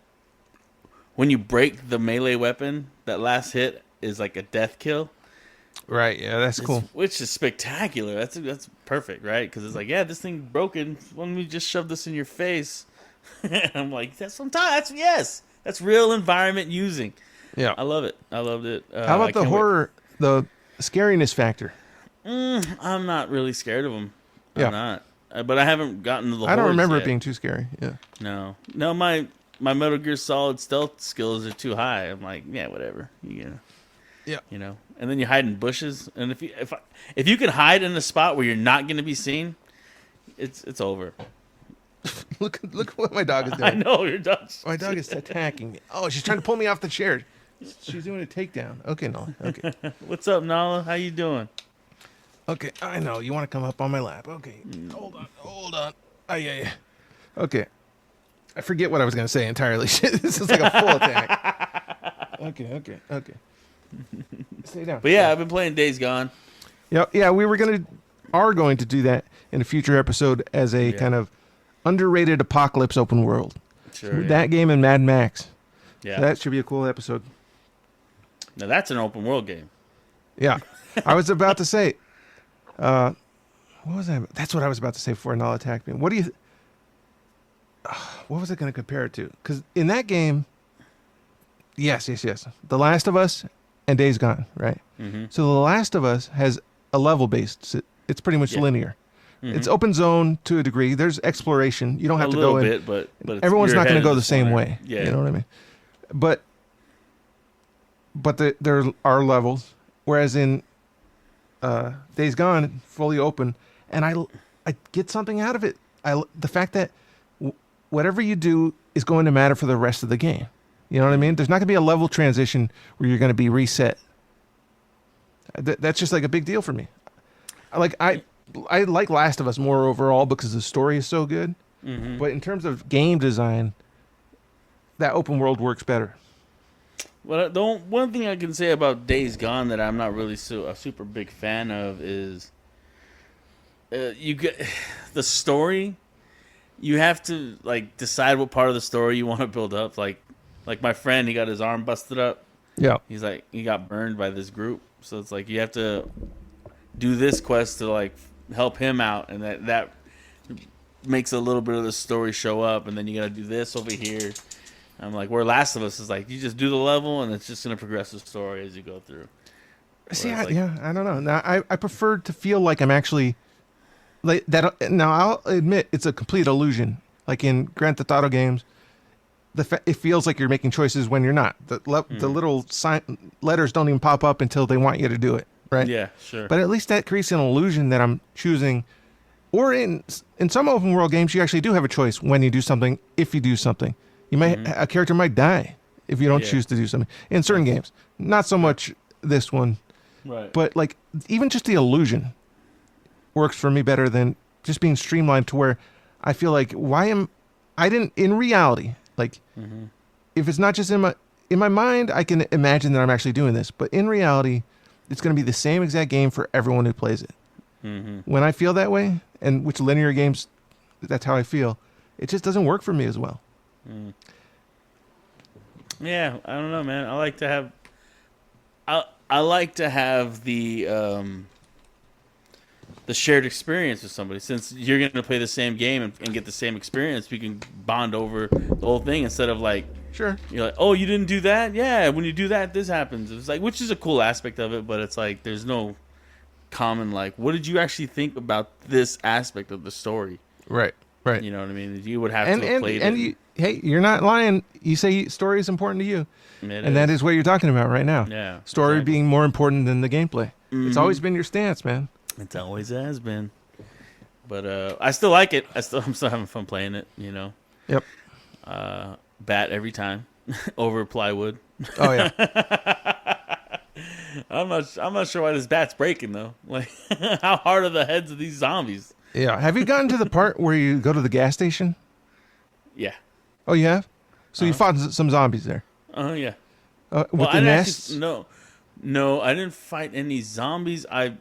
when you break the melee weapon, that last hit is like a death kill. Right, yeah, that's cool. Which is spectacular. That's perfect, right? Because it's like, yeah, this thing broken. Why don't we just shove this in your face? I'm like, that's real environment using. Yeah, I love it. I loved it. How about the horror, the scariness factor? I'm not really scared of them. Yeah. I'm not. but I haven't gotten to the. I don't remember yet. it being too scary. Yeah. No. My Metal Gear Solid stealth skills are too high. I'm like, yeah, whatever. Yeah. And then you hide in bushes, and if you can hide in a spot where you're not going to be seen, it's over. Look what my dog is doing. I know your dog. My dog is attacking me. Oh, she's trying to pull me off the chair. She's doing a takedown. Okay, Nala. Okay. What's up, Nala? How you doing? Okay, I know. You want to come up on my lap. Okay. Hold on. Oh, yeah. Okay. I forget what I was going to say entirely. This is like a full attack. Okay. Stay down. But yeah, I've been playing Days Gone. Yeah, we are going to do that in a future episode as a kind of underrated apocalypse open world. Sure. That game and Mad Max. Yeah. So that should be a cool episode. Now that's an open world game. Yeah. I was about to say, what was that? That's what I was about to say before Nala attacked me. What was I going to compare it to? Because in that game, yes. The Last of Us and Days Gone, right? Mm-hmm. So The Last of Us has a level based. It's pretty much linear. Mm-hmm. It's open zone to a degree. There's exploration. You don't have to go in. A little bit, but everyone's not going to go the same way. Yeah. You know what I mean? But there are levels. Whereas in Days Gone, fully open, and I get something out of it. The fact that whatever you do is going to matter for the rest of the game. You know what I mean? There's not going to be a level transition where you're going to be reset. That's just like a big deal for me. I like Last of Us more overall because the story is so good. Mm-hmm. But in terms of game design, that open world works better. Well, the one thing I can say about Days Gone that I'm not really a super big fan of is you get the story. You have to decide what part of the story you want to build up. Like my friend, he got his arm busted up. Yeah, he's he got burned by this group. So it's you have to do this quest to help him out, and that makes a little bit of the story show up, and then you got to do this over here. I'm where Last of Us is you just do the level, and it's just going to progress the story as you go through. See, I don't know. Now, I prefer to feel like I'm actually that. Now, I'll admit it's a complete illusion. Like in Grand Theft Auto games, it feels like you're making choices when you're not. The little letters don't even pop up until they want you to do it, right? Yeah, sure. But at least that creates an illusion that I'm choosing. Or in some open world games, you actually do have a choice when you do something. If you do something. You might a character might die if you don't choose to do something. In certain games, not so much this one, right? But even just the illusion works for me better than just being streamlined to where I feel in reality if it's not just in my mind, I can imagine that I'm actually doing this, but in reality, it's going to be the same exact game for everyone who plays it. Mm-hmm. When I feel that way, and which linear games, that's how I feel. It just doesn't work for me as well. Mm. Yeah, I don't know, man. I like to have the shared experience with somebody. Since you're going to play the same game and get the same experience, we can bond over the whole thing instead of sure, you're oh, you didn't do that? Yeah, when you do that, this happens. It's which is a cool aspect of it, but it's there's no common what did you actually think about this aspect of the story? Right. You know what I mean? You would have to have played it. Hey, you're not lying. You say story is important to you. That is what you're talking about right now. Yeah. Story being more important than the gameplay. Mm-hmm. It's always been your stance, man. It always has been. But I still like it. I'm still having fun playing it, you know. Yep. Bat every time over plywood. Oh yeah. I'm not sure why this bat's breaking though. How hard are the heads of these zombies? Yeah. Have you gotten to the part where you go to the gas station? Yeah. Oh, you have? So you fought some zombies there? Oh, yeah. With the nests? No, I didn't fight any zombies. I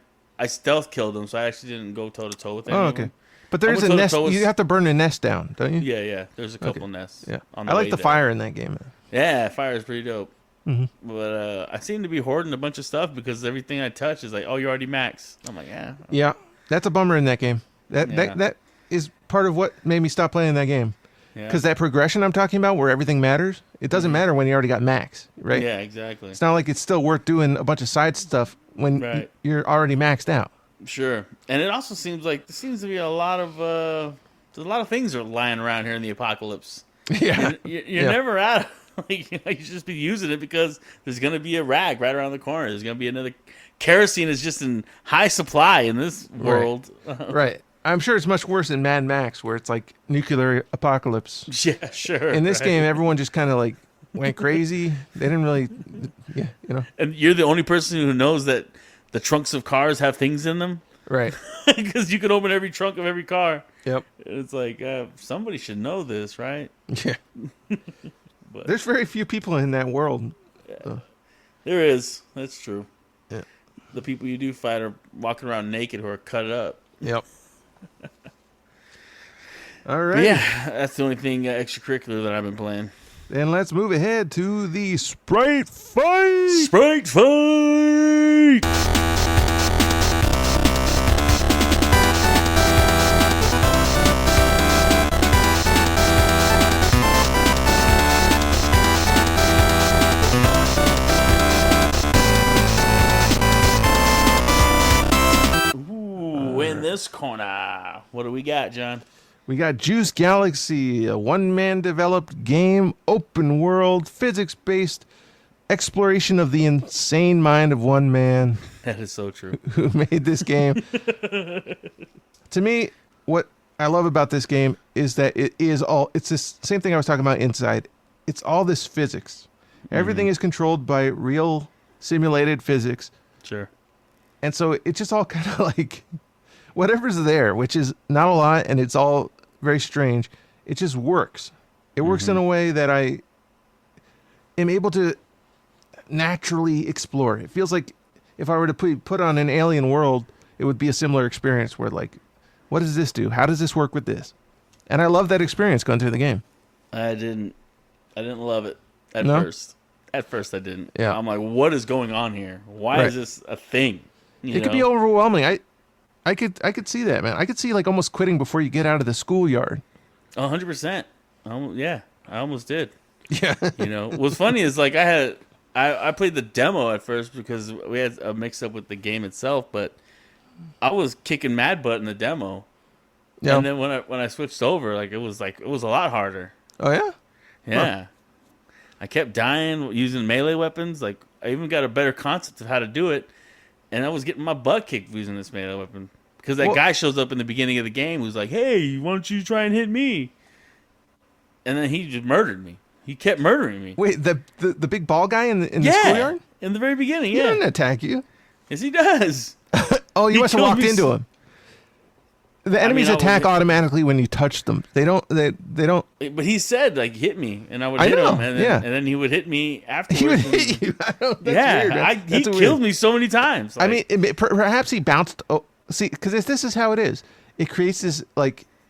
stealth killed them, so I actually didn't go toe-to-toe with anyone. Oh, okay. But there's a nest. You have to burn a nest down, don't you? Yeah. There's a couple nests. Yeah. I like the fire in that game. Yeah, fire is pretty dope. Mm-hmm. But I seem to be hoarding a bunch of stuff because everything I touch is oh, you're already max. I'm yeah. Yeah, that's a bummer in that game. That is part of what made me stop playing that game. Because that progression I'm talking about where everything matters, it doesn't matter when you already got max, right? Yeah, exactly. It's not like it's still worth doing a bunch of side stuff when you're already maxed out. Sure. And it also seems like there seems to be a lot of there's a lot of things are lying around here in the apocalypse. Yeah. You're never out of you should just be using it because there's going to be a rag right around the corner. There's going to be another. Kerosene is just in high supply in this world. Right. I'm sure it's much worse in Mad Max, where it's like nuclear apocalypse. Yeah, sure. In this game, everyone just kind of like went crazy. They didn't really, And you're the only person who knows that the trunks of cars have things in them. Right. Because you can open every trunk of every car. Yep. It's like, somebody should know this, right? Yeah. But there's very few people in that world. Yeah. There is. That's true. Yeah. The people you do fight are walking around naked who are cut up. Yep. All right. But yeah, that's the only thing extracurricular that I've been playing. Then let's move ahead to the Sprite Fight. Sprite Fight! In this corner, what do we got, John? We got Juice Galaxy, a one-man developed game, open world, physics-based exploration of the insane mind of one man. That is so true. Who made this game. To me, what I love about this game is that it's this same thing I was talking about Inside. It's all this physics. Everything is controlled by real simulated physics. Sure. And so it's just all kind of like whatever's there, which is not a lot, and it's all very strange. It just works. It works in a way that I am able to naturally explore. It feels like if I were to put on an alien world, it would be a similar experience where, like, what does this do? How does this work with this? And I love that experience going through the game. I didn't love it at No? first. At first, I didn't. Yeah. I'm like, what is going on here? Why is this a thing? It could be overwhelming. I could see that, man. I could see like almost quitting before you get out of the schoolyard. 100%. Yeah, I almost did. Yeah. What's funny is like I played the demo at first because we had a mix up with the game itself, but I was kicking mad butt in the demo. Yeah. And then when I switched over, it was a lot harder. Oh yeah. Yeah. Huh. I kept dying using melee weapons. Like I even got a better concept of how to do it, and I was getting my butt kicked using this melee weapon. Because that guy shows up in the beginning of the game who's like, hey, why don't you try and hit me? And then he just murdered me. He kept murdering me. Wait, the big ball guy in the schoolyard? In the very beginning, He didn't attack you. Yes, he does. Oh, you He must have killed walked me into him. The enemies attack automatically when you touch them. They don't. But he said, hit me. And I would I hit know, him. And yeah. then he would hit me afterwards. He would hit you. That's weird. Man. He killed me so many times. I mean, perhaps he bounced. Oh, see, because this is how it is. It creates this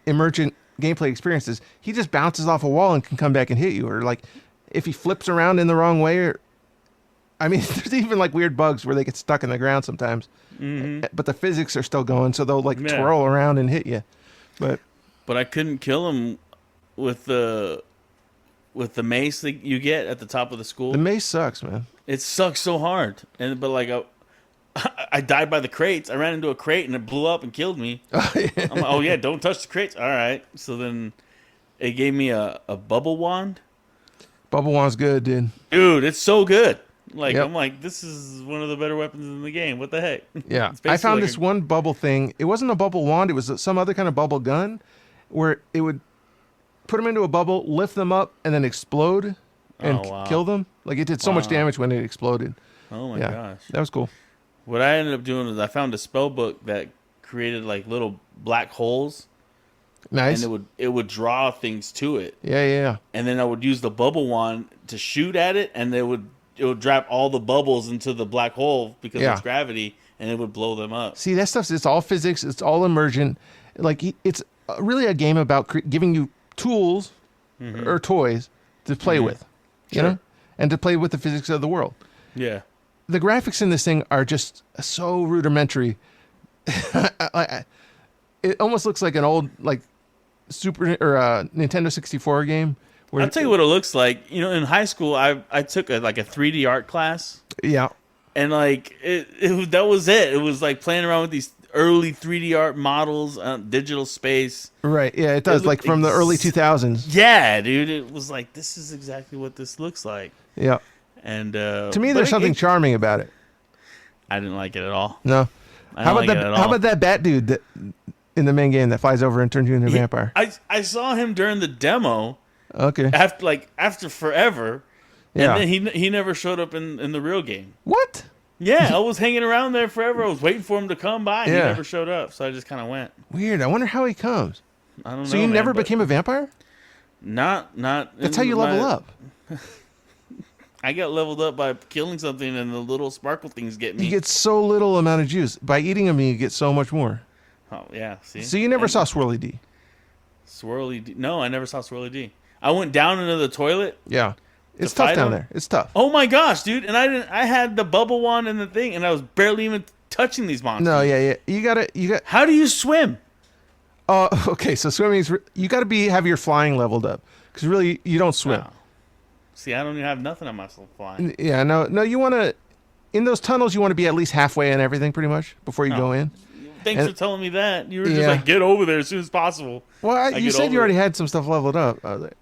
emergent gameplay experiences. He just bounces off a wall and can come back and hit you, or if he flips around in the wrong way. There's even weird bugs where they get stuck in the ground sometimes, but the physics are still going, so they'll twirl around and hit you. But I couldn't kill him with the mace that you get at the top of the school. The mace sucks, man. It sucks so hard. I died by the crates. I ran into a crate and it blew up and killed me. I'm like, don't touch the crates. All right. So then it gave me a bubble wand. Bubble wand's good, dude. Dude, it's so good. Yep. I'm like, this is one of the better weapons in the game. What the heck? Yeah. I found this one bubble thing. It wasn't a bubble wand. It was some other kind of bubble gun where it would put them into a bubble, lift them up, and then explode and kill them. It did so much damage when it exploded. Oh, my gosh. That was cool. What I ended up doing is I found a spell book that created little black holes. Nice. And it would draw things to it. Yeah. And then I would use the bubble wand to shoot at it, and it would drop all the bubbles into the black hole because of its gravity, and it would blow them up. See, that stuff, it's all physics. It's all emergent. It's really a game about giving you tools or toys to play with, you know, and to play with the physics of the world. Yeah. The graphics in this thing are just so rudimentary. It almost looks like an old Super or Nintendo 64 game. I'll tell you what it looks like. In high school, I took a 3D art class. Yeah. And that was it. It was playing around with these early 3D art models, digital space. Right. Yeah, it does. Like from the early 2000s. Yeah, dude. It was like, this is exactly what this looks like. Yeah. And to me, there's something charming about it. I didn't like it at all. No. How about that bat dude that in the main game that flies over and turns you into a vampire? I saw him during the demo. Okay. After forever. Yeah. And then he never showed up in the real game. What? Yeah, I was hanging around there forever. I was waiting for him to come by, and he Yeah. never showed up. So I just kind of went. Weird. I wonder how he comes. I don't know. So you never became a vampire? Not. That's how you level up. I got leveled up by killing something, and the little sparkle things get me. You get so little amount of juice. By eating them, you get so much more. Oh yeah. See. So you never saw Swirly D? Swirly D? No, I never saw Swirly D. I went down into the toilet. Yeah. It's tough down there. It's tough. Oh my gosh, dude! And I had the bubble wand and the thing, and I was barely even touching these monsters. No, yeah. You got. How do you swim? Okay. So swimming's you got to have your flying leveled up because really you don't swim. Wow. See, I don't even have nothing on myself flying. Yeah. No. You want to in those tunnels. You want to be at least halfway in everything, pretty much, before you go in. Thanks for telling me that. You were just like, get over there as soon as possible. Well, you said you already had some stuff leveled up. I was like,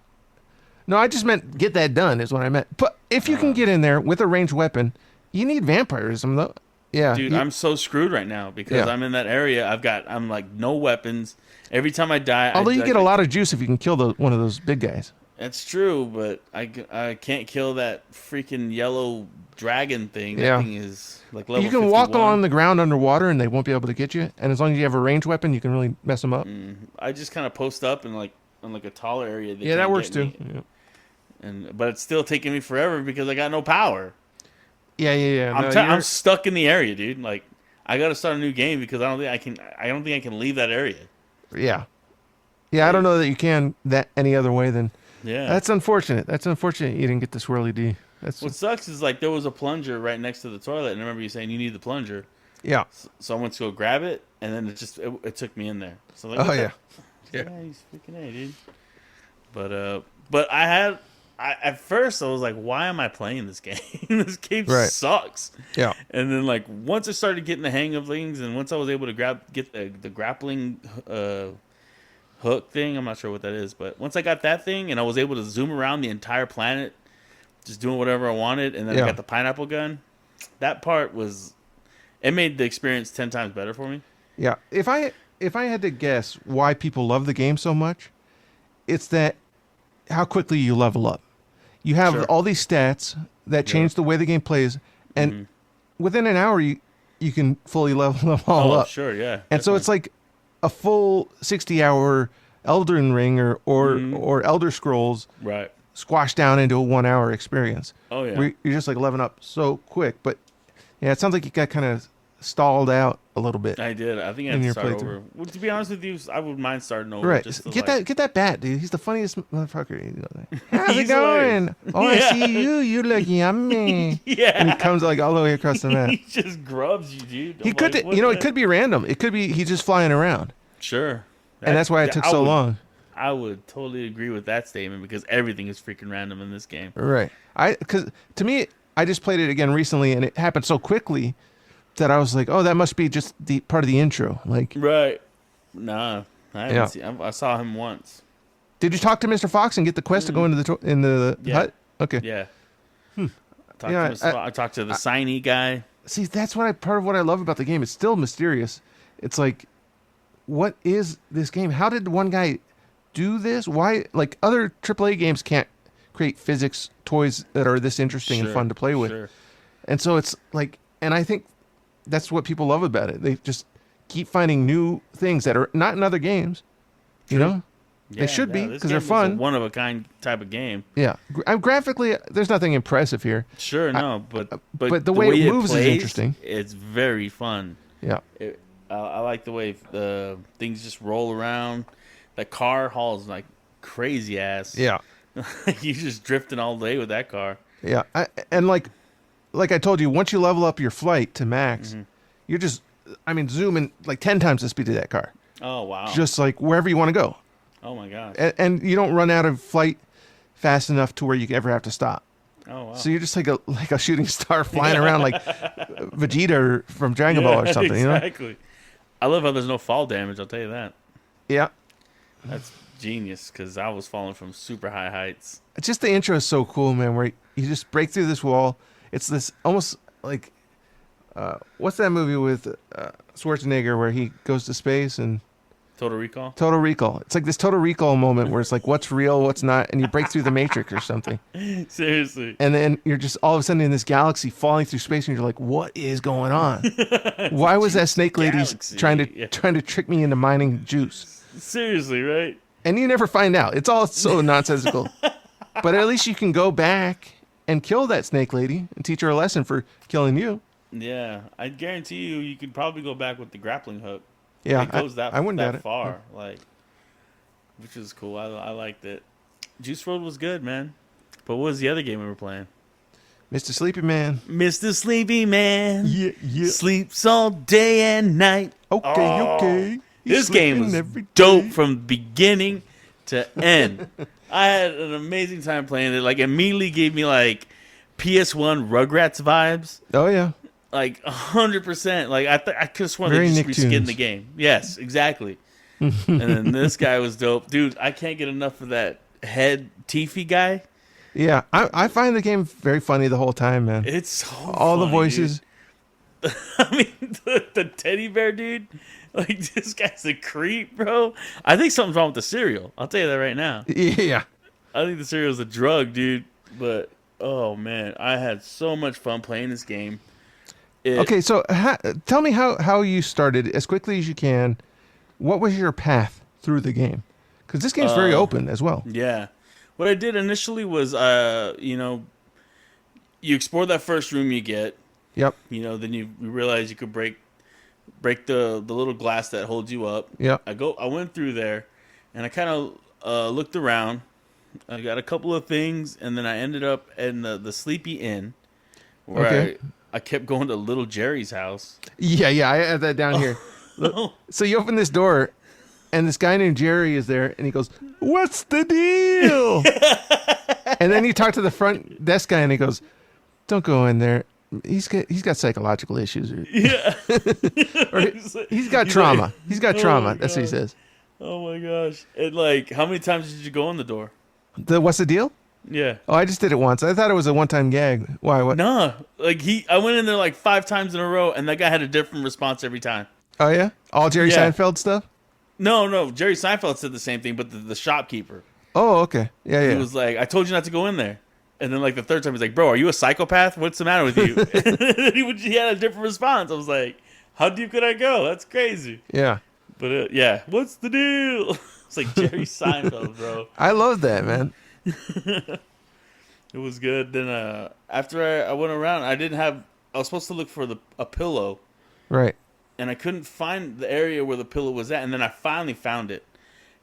no, I just meant get that done is what I meant. But if you can get in there with a ranged weapon, you need vampirism though. Yeah, dude, I'm so screwed right now because I'm in that area. I'm like no weapons. Every time I die, although you get a lot of juice if you can kill one of those big guys. That's true, but I can't kill that freaking yellow dragon thing. Yeah. That thing is like level You can 51. walk along the ground underwater and they won't be able to get you. And as long as you have a ranged weapon, you can really mess them up. I just kind of post up and like on like a taller area. Yeah, that works too. Yeah. But it's still taking me forever because I got no power. Yeah. I'm stuck in the area, dude. Like I got to start a new game because I don't think I can leave that area. Yeah. I don't know that you can that any other way than. Yeah. That's unfortunate. You didn't get the Swirly D. What sucks is like there was a plunger right next to the toilet, and I remember you saying you need the plunger. Yeah. So I went to go grab it, and then it took me in there. So like, yeah, he's freaking A, dude. But at first I was like, why am I playing this game? This game sucks. Yeah. And then like once I started getting the hang of things, and once I was able to get the grappling hook thing, I'm not sure what that is, but once I got that thing, and I was able to zoom around the entire planet, just doing whatever I wanted, and then I got the pineapple gun. That part it made the experience 10 times better for me. Yeah. If I had to guess why people love the game so much, it's that how quickly you level up. You have all these stats that change the way the game plays, and within an hour you can fully level them all up. Sure, yeah. And definitely. so it's like a full 60-hour Elden Ring or Elder Scrolls squashed down into a 1-hour experience. Oh yeah. Where you're just like leveling up so quick, but yeah, it sounds like you got kind of stalled out a little bit. I did. I think I had to start over. Well, to be honest with you, I wouldn't mind starting over. Right. Just to get that bat, dude. He's the funniest motherfucker. How's it He's going? Oh, I see you. You look yummy. Yeah. And he comes like all the way across the map. He just grubs you, dude. He could, it could be random. It could be he's just flying around. Sure. And that's why it took so long. I would totally agree with that statement because everything is freaking random in this game. Right. Because to me, I just played it again recently, and it happened so quickly that I was like, "Oh, that must be just the part of the intro." Like, right? Nah, I haven't seen. I saw him once. Did you talk to Mr. Fox and get the quest to go into the hut? Okay. Yeah. I talked to the signy guy. See, that's part of what I love about the game. It's still mysterious. It's like, what is this game? How did one guy do this? Why? Like other AAA games can't create physics toys that are this interesting and fun to play with. Sure. And so it's like, and I think that's what people love about it. They just keep finding new things that are not in other games. You know, they should be because they're fun. A one-of-a-kind type of game. Yeah, graphically, there's nothing impressive here. Sure, no, but the way it moves is interesting. It's very fun. Yeah, I like the way the things just roll around. The car hauls like crazy ass. Yeah, you just drifting all day with that car. Yeah, and like I told you, once you level up your flight to max, you're just, zooming like 10 times the speed of that car. Oh wow! Just like wherever you want to go. Oh my god! And you don't run out of flight fast enough to where you ever have to stop. Oh wow! So you're just like a shooting star flying around like Vegeta from Dragon Ball or something. Exactly. You know? I love how there's no fall damage. I'll tell you that. Yeah. That's genius because I was falling from super high heights. Just the intro is so cool, man, where you just break through this wall. It's this almost like, what's that movie with Schwarzenegger where he goes to space and... Total Recall? Total Recall. It's like this Total Recall moment where it's like, what's real, what's not, and you break through the Matrix or something. Seriously. And then you're just all of a sudden in this galaxy falling through space, and you're like, what is going on? Why was that snake lady trying to trick me into mining juice? Seriously, right? And you never find out. It's all so nonsensical. But at least you can go back and kill that snake lady and teach her a lesson for killing you. Yeah. I guarantee you could probably go back with the grappling hook. Yeah, it goes I wouldn't doubt it. far, like, which is cool. I liked it. Juice WRLD was good, man. But what was the other game we were playing? Mr. Sleepy Man. Mr. Sleepy Man. Yeah, yeah. Sleeps all day and night. Okay. This game was dope from beginning to end. I had an amazing time playing it. Like, immediately gave me, like, PS1 Rugrats vibes. Oh, yeah. Like 100%. Like I could have sworn Very they just Nicktoons. reskinned the game. Yes, exactly. And then this guy was dope, dude. I can't get enough of that head Tiffy guy. Yeah, I find the game very funny the whole time, man. It's so all the funny, voices. dude. I mean, the teddy bear dude. Like this guy's a creep, bro. I think something's wrong with the cereal. I'll tell you that right now. Yeah. I think the cereal's a drug, dude. But oh man, I had so much fun playing this game. Okay, so tell me how you started as quickly as you can. What was your path through the game? Because this game's very open as well. Yeah. What I did initially was, you explore that first room you get. Yep. Then you realize you could break the little glass that holds you up. Yep. I went through there, and I kind of looked around. I got a couple of things, and then I ended up in the Sleepy Inn, where Okay. I kept going to Little Jerry's house. Yeah, I have that down here. Look, so you open this door, and this guy named Jerry is there, and he goes, "What's the deal?" And then you talk to the front desk guy, and he goes, "Don't go in there. He's got psychological issues, Yeah. or he's got trauma. He's got trauma." my That's what he God. says. Oh my gosh! And like, how many times did you go in the door? What's the deal? Yeah. Oh, I just did it once. I thought it was a one-time gag. Why? What? Nah, like I went in there like 5 times in a row, and that guy had a different response every time. Oh yeah, all Jerry Yeah. Seinfeld stuff. No, Jerry Seinfeld said the same thing, but the shopkeeper, Oh, okay. Yeah. he was like, "I told you not to go in there," and then like the third time, he's like, "Bro, are you a psychopath? What's the matter with you?" And he had a different response. I was like, "How deep could I go? That's crazy." Yeah. But yeah, what's the deal? It's like Jerry Seinfeld, bro. I love that, man. It was good. Then after I went around, I was supposed to look for a pillow. Right. And I couldn't find the area where the pillow was at, and then I finally found it.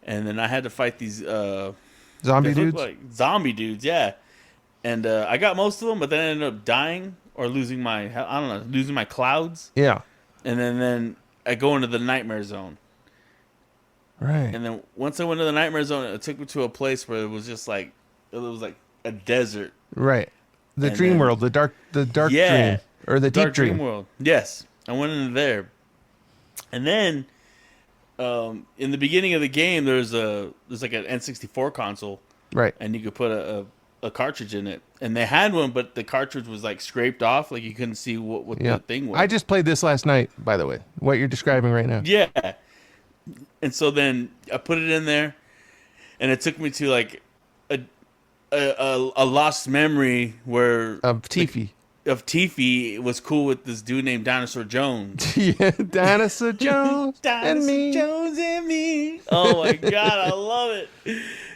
And then I had to fight these Zombie they look dudes. like zombie dudes, yeah. And I got most of them, but then I ended up dying or losing my clouds. Yeah. And then I go into the nightmare zone. Right. And then once I went to the nightmare zone, it took me to a place where it was just like a desert. Right. The And dream then- world, the dark Yeah. dream, or the deep Dark dream. world. Yes, I went into there, and then in the beginning of the game, there's like an N64 console, Right. and you could put a cartridge in it, and they had one, but the cartridge was like scraped off, like you couldn't see what Yeah. the thing was. I just played this last night, by the way. What you're describing right now. Yeah, and so then I put it in there, and it took me to like a lost memory where Of Tiffy. of Tiffy was cool with this dude named Dinosaur Jones. Yeah, Dinosaur Jones and me. Jones and me. Oh my god, I love it.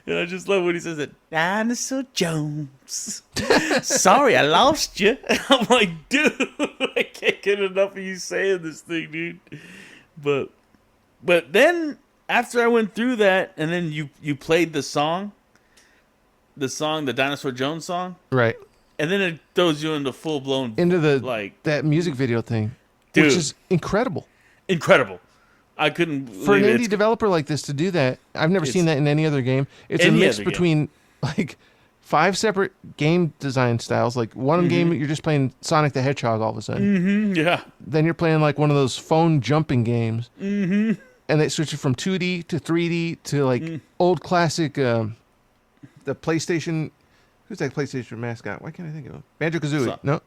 And I just love when he says it. Dinosaur Jones. Sorry, I lost you. I'm like, dude, I can't get enough of you saying this thing, dude. But then after I went through that, and then you played the Dinosaur Jones song, Right. and then it throws you into full blown Into the like that music video thing, Dude. which is incredible. incredible. I couldn't For an believe indie it. developer like this to do that, I've never It's- seen that in any other game. It's a Any mix other game. between like 5 separate game design styles. Like one game you're just playing Sonic the Hedgehog all of a sudden. Yeah. Then you're playing like one of those phone jumping games. And they switch it from 2D to 3D to like old classic, the PlayStation. Who's that PlayStation mascot? Why can't I think of him? Banjo-Kazooie. No,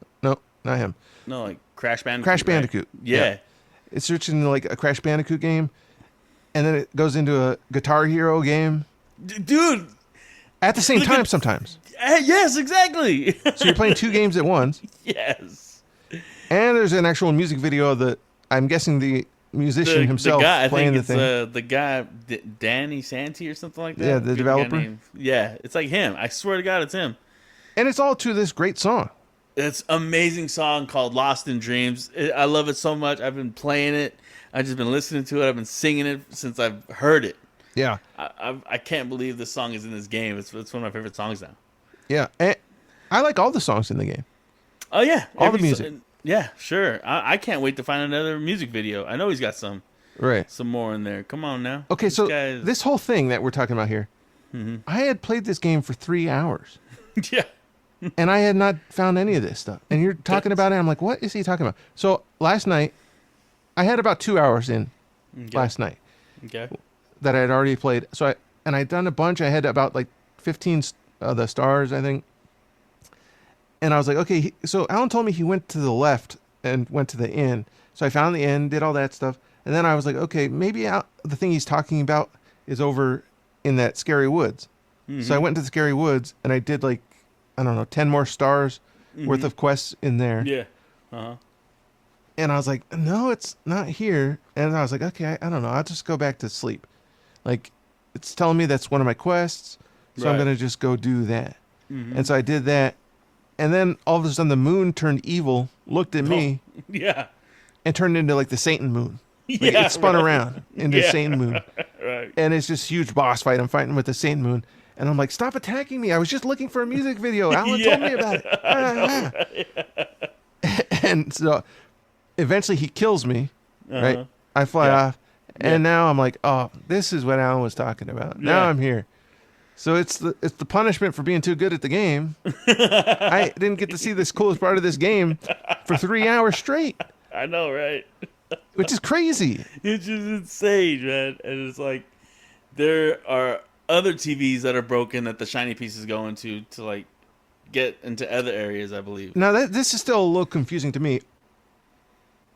not him. No, like Crash Bandicoot. Crash Bandicoot. Right? Yeah. It switches into like a Crash Bandicoot game. And then it goes into a Guitar Hero game. Dude. At the same time sometimes. Yes, exactly. So you're playing 2 games at once. Yes. And there's an actual music video that I'm guessing the musician himself playing the thing. The guy, Danny Santi or something like that. Yeah, the developer. Yeah, it's like him. I swear to God, it's him. And it's all to this great song. It's an amazing song called Lost in Dreams. I love it so much. I've been playing it. I've just been listening to it. I've been singing it since I've heard it. Yeah. I can't believe this song is in this game. It's one of my favorite songs now. Yeah. And I like all the songs in the game. Oh, yeah. All the music. Yeah, sure. I can't wait to find another music video. I know he's got some more in there. Come on now. Okay, this whole thing that we're talking about here, I had played this game for 3 hours. Yeah. And I had not found any of this stuff. And you're talking about it. I'm like, what is he talking about? So last night, I had about 2 hours in last night that I had already played. So I'd done a bunch. I had about like 15 of the stars, I think. And I was like, okay. So Alan told me he went to the left and went to the inn. So I found the inn, did all that stuff. And then I was like, okay, maybe the thing he's talking about is over in that Scary Woods. So I went to the Scary Woods and I did like, I don't know, 10 more stars worth of quests in there. Yeah. Uh-huh. And I was like, no, it's not here. And I was like, okay, I don't know. I'll just go back to sleep. Like, it's telling me that's one of my quests. So I'm going to just go do that. And so I did that. And then all of a sudden the moon turned evil, looked at me. Yeah. And turned into like the Satan moon. Like, it spun around into Satan moon. Right. And it's this huge boss fight. I'm fighting with the Satan moon. And I'm like, stop attacking me. I was just looking for a music video. Alan told me about it. And so eventually he kills me. Right? I fly off. And now I'm like, oh, this is what Alan was talking about. Now I'm here. So it's the punishment for being too good at the game. I didn't get to see this coolest part of this game for 3 hours straight. I know, right? Which is crazy. It's just insane, man. And it's like there are other TVs that are broken that the shiny pieces go into to like get into other areas, I believe. Now this is still a little confusing to me.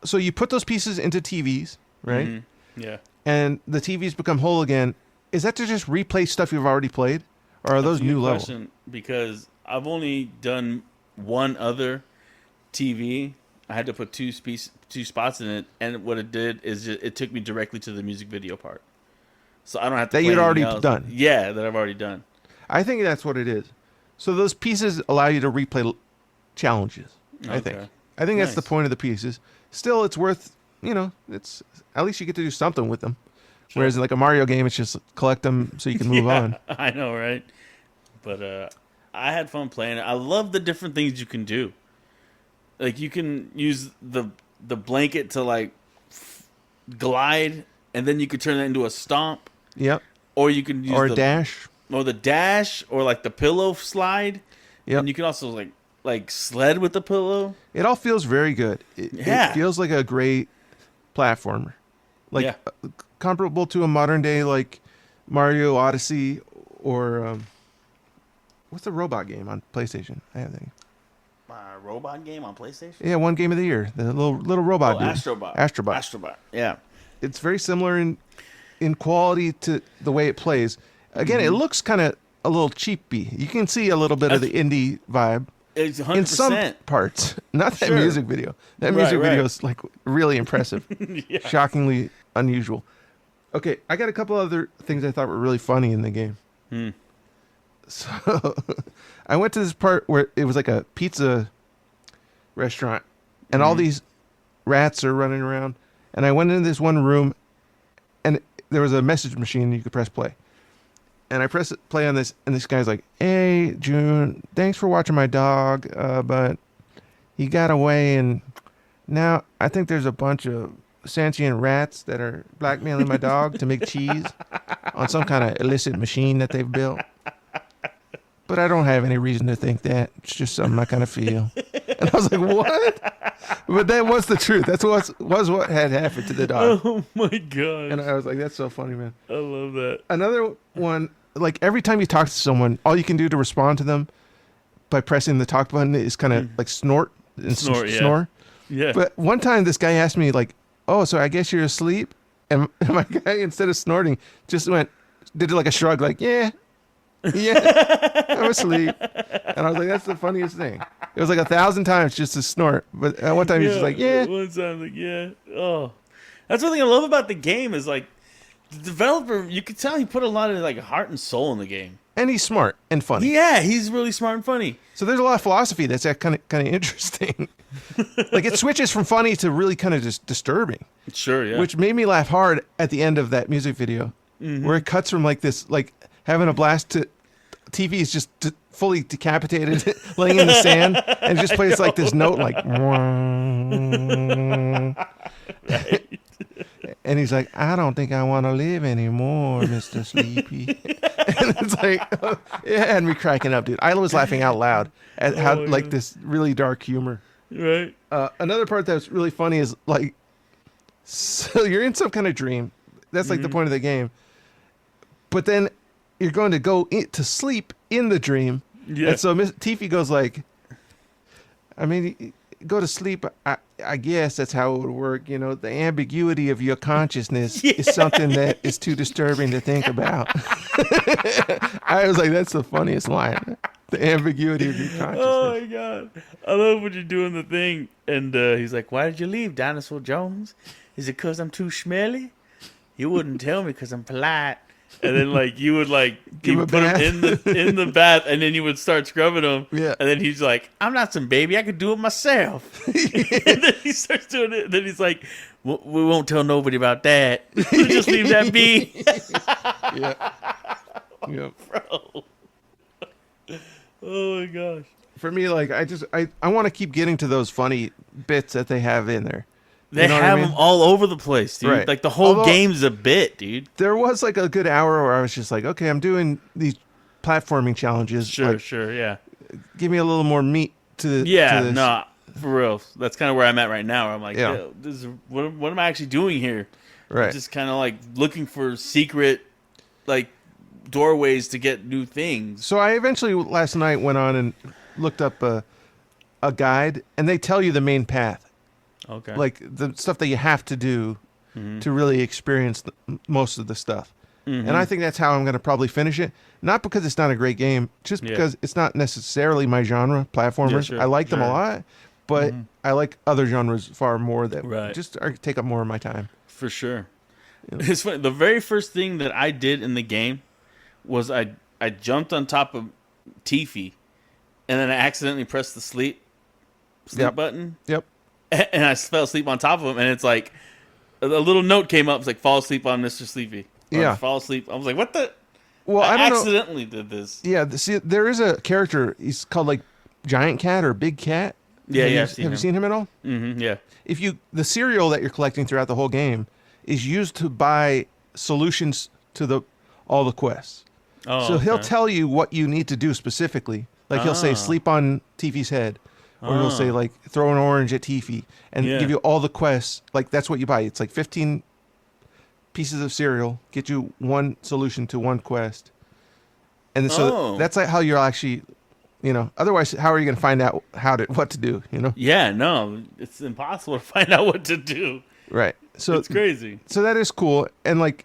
So you put those pieces into TVs, right? Yeah. And the TVs become whole again. Is that to just replay stuff you've already played? Or are those new levels? Because I've only done one other TV. I had to put two spots in it, and what it did is it took me directly to the music video part. So I don't have to. That play you'd already else. done. Yeah, that I've already done. I think that's what it is. So those pieces allow you to replay challenges. I think that's the point of the pieces. Still, it's worth. It's at least you get to do something with them. Sure. Whereas in like a Mario game, it's just collect them so you can move on. I know, right? But I had fun playing it. I love the different things you can do. Like you can use the blanket to like glide, and then you could turn that into a stomp. Yep. Or you can use a dash. Or the dash, or like the pillow slide. Yep. And you can also like sled with the pillow. It all feels very good. It feels like a great platformer. Like comparable to a modern day like Mario Odyssey or what's the robot game on PlayStation? I have that. Robot game on PlayStation? Yeah, one game of the year. The little robot dude. Astrobot. Yeah. It's very similar in quality to the way it plays. Again, it looks kind of a little cheapy. You can see a little bit of the indie vibe. It's 100%. In some parts. Not that music video. That music video is like really impressive. Shockingly unusual. Okay, I got a couple other things I thought were really funny in the game. So I went to this part where it was like a pizza restaurant and all these rats are running around, and I went into this one room and there was a message machine and you could press play, and I press play on this, and this guy's like, hey June, thanks for watching my dog, but he got away, and now I think there's a bunch of sentient rats that are blackmailing my dog to make cheese on some kind of illicit machine that they've built. but I don't have any reason to think that. It's just something I kind of feel. And I was like, what? But that was the truth. That's was what had happened to the dog. Oh my god! And I was like, that's so funny, man. I love that. Another one, like every time you talk to someone, all you can do to respond to them by pressing the talk button is kind of like snort and snore. Yeah. But one time this guy asked me like, oh, so I guess you're asleep? And my guy, instead of snorting, just did like a shrug like, yeah, I'm asleep. And I was like, that's the funniest thing. It was like 1,000 times just a snort. But at one time he was just like, yeah. One time like, yeah. Oh. That's one thing I love about the game is like the developer, you could tell he put a lot of like heart and soul in the game. And he's smart and funny. Yeah, he's really smart and funny. So there's a lot of philosophy that's kind of interesting. Like it switches from funny to really kind of just disturbing. Sure, yeah. Which made me laugh hard at the end of that music video, where it cuts from like this, like having a blast to TV is just fully decapitated, laying in the sand, and it just plays like this note, like. Right. And he's like, I don't think I want to live anymore, Mr. Sleepy. And it's like, it had me cracking up, dude. I was laughing out loud at how like this really dark humor. Right. Another part that's really funny is like, so you're in some kind of dream. That's like the point of the game. But then you're going to go to sleep in the dream. Yeah. And so Tiffy goes like, I mean, go to sleep. I guess that's how it would work. You know, the ambiguity of your consciousness is something that is too disturbing to think about. I was like, that's the funniest line. The ambiguity of your consciousness. Oh my god. I love when you're doing the thing. And he's like, why did you leave, Dinosaur Jones? Is it because I'm too smelly? You wouldn't tell me because I'm polite. And then like you would like you would put him in the bath, and then you would start scrubbing him. Yeah. And then he's like, "I'm not some baby. I could do it myself." And then he starts doing it. And then he's like, "We won't tell nobody about that. We'll just leave that be." Yeah. Yep. Bro. Oh my gosh. For me, like I want to keep getting to those funny bits that they have in there. They have them all over the place, dude. Right. Like the whole game's a bit, dude. There was like a good hour where I was just like, okay, I'm doing these platforming challenges. Sure, like, sure, yeah. Give me a little more meat to this. No, for real. That's kind of where I'm at right now. I'm like, this is, what am I actually doing here? Right. I'm just kind of like looking for secret, like doorways to get new things. So I eventually last night went on and looked up a guide, and they tell you the main path. Okay. Like the stuff that you have to do to really experience most of the stuff. And I think that's how I'm going to probably finish it. Not because it's not a great game, just because it's not necessarily my genre, platformers. Yeah, sure, I like them a lot, but I like other genres far more that just take up more of my time. For sure. It's funny. The very first thing that I did in the game was I jumped on top of Tiffy, and then I accidentally pressed the sleep button. Yep. And I fell asleep on top of him, and it's like a little note came up. It's like, fall asleep on Mr. Sleepy. Or fall asleep. I was like, what the? Well, I accidentally did this. Yeah, see, there is a character. He's called like Giant Cat or Big Cat. Yeah, have you seen him at all? Mm-hmm, yeah. The cereal that you're collecting throughout the whole game is used to buy solutions to all the quests. Oh, so he'll tell you what you need to do specifically. Like he'll say, sleep on Tiffy's head. Or he'll say, like, throw an orange at Tiffy and give you all the quests. Like, that's what you buy. It's like 15 pieces of cereal, get you one solution to one quest. And so that's like how you're actually, otherwise, how are you going to find out what to do, Yeah, no, it's impossible to find out what to do. Right. So it's crazy. So that is cool. And, like,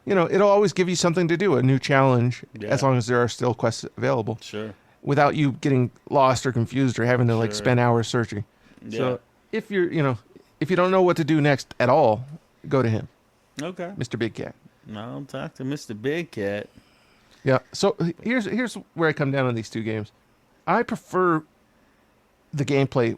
it'll always give you something to do, a new challenge, as long as there are still quests available. Sure. Without you getting lost or confused or having to like spend hours searching. Yeah. So if you're, if you don't know what to do next at all, go to him. Okay. Mr. Big Cat. I'll talk to Mr. Big Cat. Yeah. So here's where I come down on these two games. I prefer the gameplay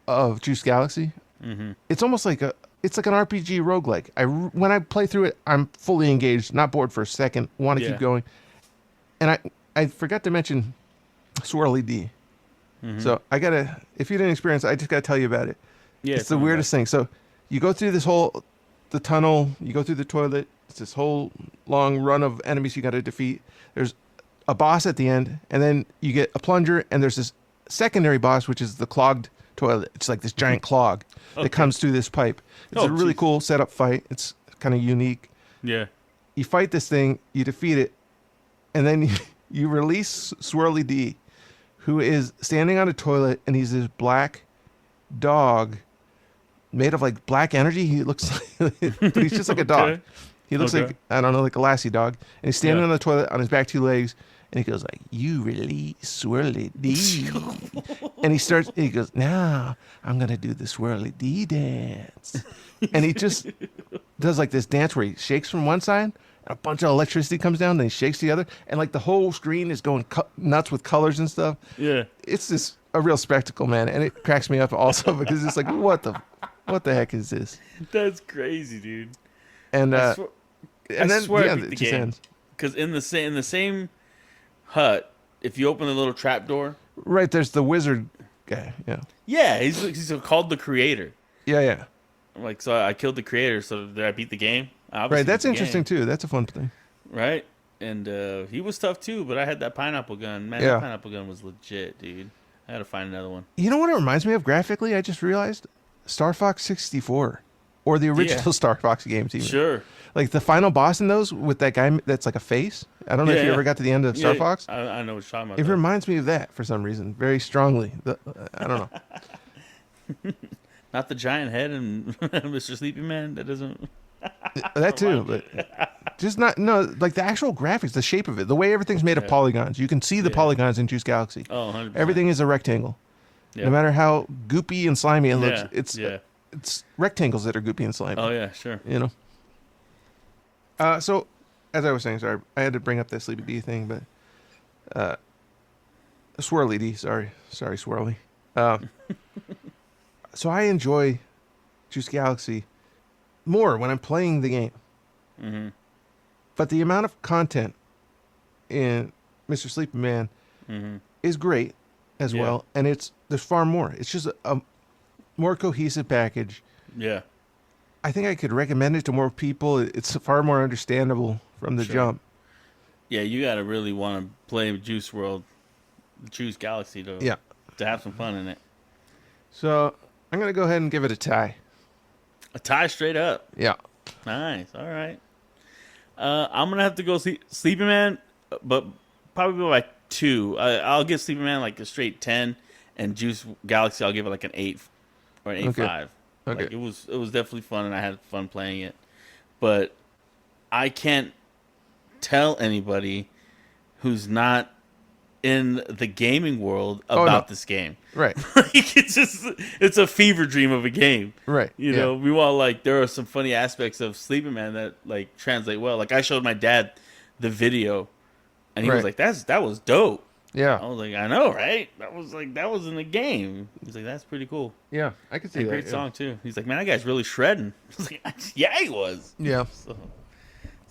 of Juice Galaxy. Mm-hmm. It's almost like it's like an RPG roguelike. When I play through it, I'm fully engaged, not bored for a second, want to keep going. And I forgot to mention Swirly D. Mm-hmm. So if you didn't experience it, I just got to tell you about it. Yeah, it's the weirdest thing. So you go through the tunnel, you go through the toilet. It's this whole long run of enemies you got to defeat. There's a boss at the end, and then you get a plunger, and there's this secondary boss, which is the clogged toilet. It's like this giant clog that comes through this pipe. It's a really cool setup fight. It's kind of unique. Yeah. You fight this thing, you defeat it, and then you release Swirly D, who is standing on a toilet, and he's this black dog made of like black energy. He looks like, but he's just like a dog. He looks like, I don't know, like a lassie dog. And he's standing on the toilet on his back two legs, and he goes like, "You release Swirly D." And he goes, "Now I'm going to do the Swirly D dance." And he just does like this dance where he shakes from one side, and a bunch of electricity comes down, then he shakes the other, and like the whole screen is going nuts with colors and stuff. Yeah. It's just a real spectacle, man. And it cracks me up also because it's like, what the heck is this? That's crazy, dude. And I then swear I yeah, beat it the just game. ends. Because in the same hut, if you open the little trap door, Right, there's the wizard guy. Yeah. yeah, he's called the creator. Yeah. I'm like, so I killed the creator, so did I beat the game? Right, that's interesting too. That's a fun thing. Right? And he was tough too, but I had that pineapple gun. Man, Yeah. that pineapple gun was legit, dude. I had to find another one. You know what it reminds me of graphically? I just realized Star Fox 64 or the original Star Fox games even. Sure. Like the final boss in those with that guy that's like a face. I don't know if you ever got to the end of Star Fox. I know what you're talking about. It though. reminds me of that for some reason, very strongly. I don't know. Not the giant head and Mr. Sleepy Man. That doesn't. That too, but just like the actual graphics, the shape of it, the way everything's made of polygons. You can see the polygons in Juice Galaxy. Oh, 100%. Everything is a rectangle. Yep. No matter how goopy and slimy it looks, Yeah. it's rectangles that are goopy and slimy. Oh yeah, sure. You know. So, as I was saying, sorry, I had to bring up that Sleepy D thing, but Swirly D, sorry, Swirly. So I enjoy Juice Galaxy more when I'm playing the game. Mm-hmm. But the amount of content in Mr. Sleepy Man is great as well, and there's far more. It's just a more cohesive package. Yeah. I think I could recommend it to more people. It's far more understandable from the jump. Yeah, you gotta really want to play Juice World, Juice Galaxy to have some fun in it. So I'm gonna go ahead and give it a tie. A tie straight up. Yeah. Nice. All right. I'm gonna have to go Sleepy Man, but probably like 2. I'll give Sleepy Man like a straight 10, and Juice Galaxy I'll give it like an 8 or an 8.5. Okay. Like it was definitely fun, and I had fun playing it. But I can't tell anybody who's not in the gaming world about this game. Right. Like it's a fever dream of a game. Right. You know, we all like there are some funny aspects of Sleeping Man that like translate well. Like I showed my dad the video, and he was like, that was dope. Yeah. I was like, I know, right? That was in the game. He's like, that's pretty cool. Yeah, I could see that. Great song too. He's like, man, that guy's really shredding. I was like, yeah, he was. Yeah.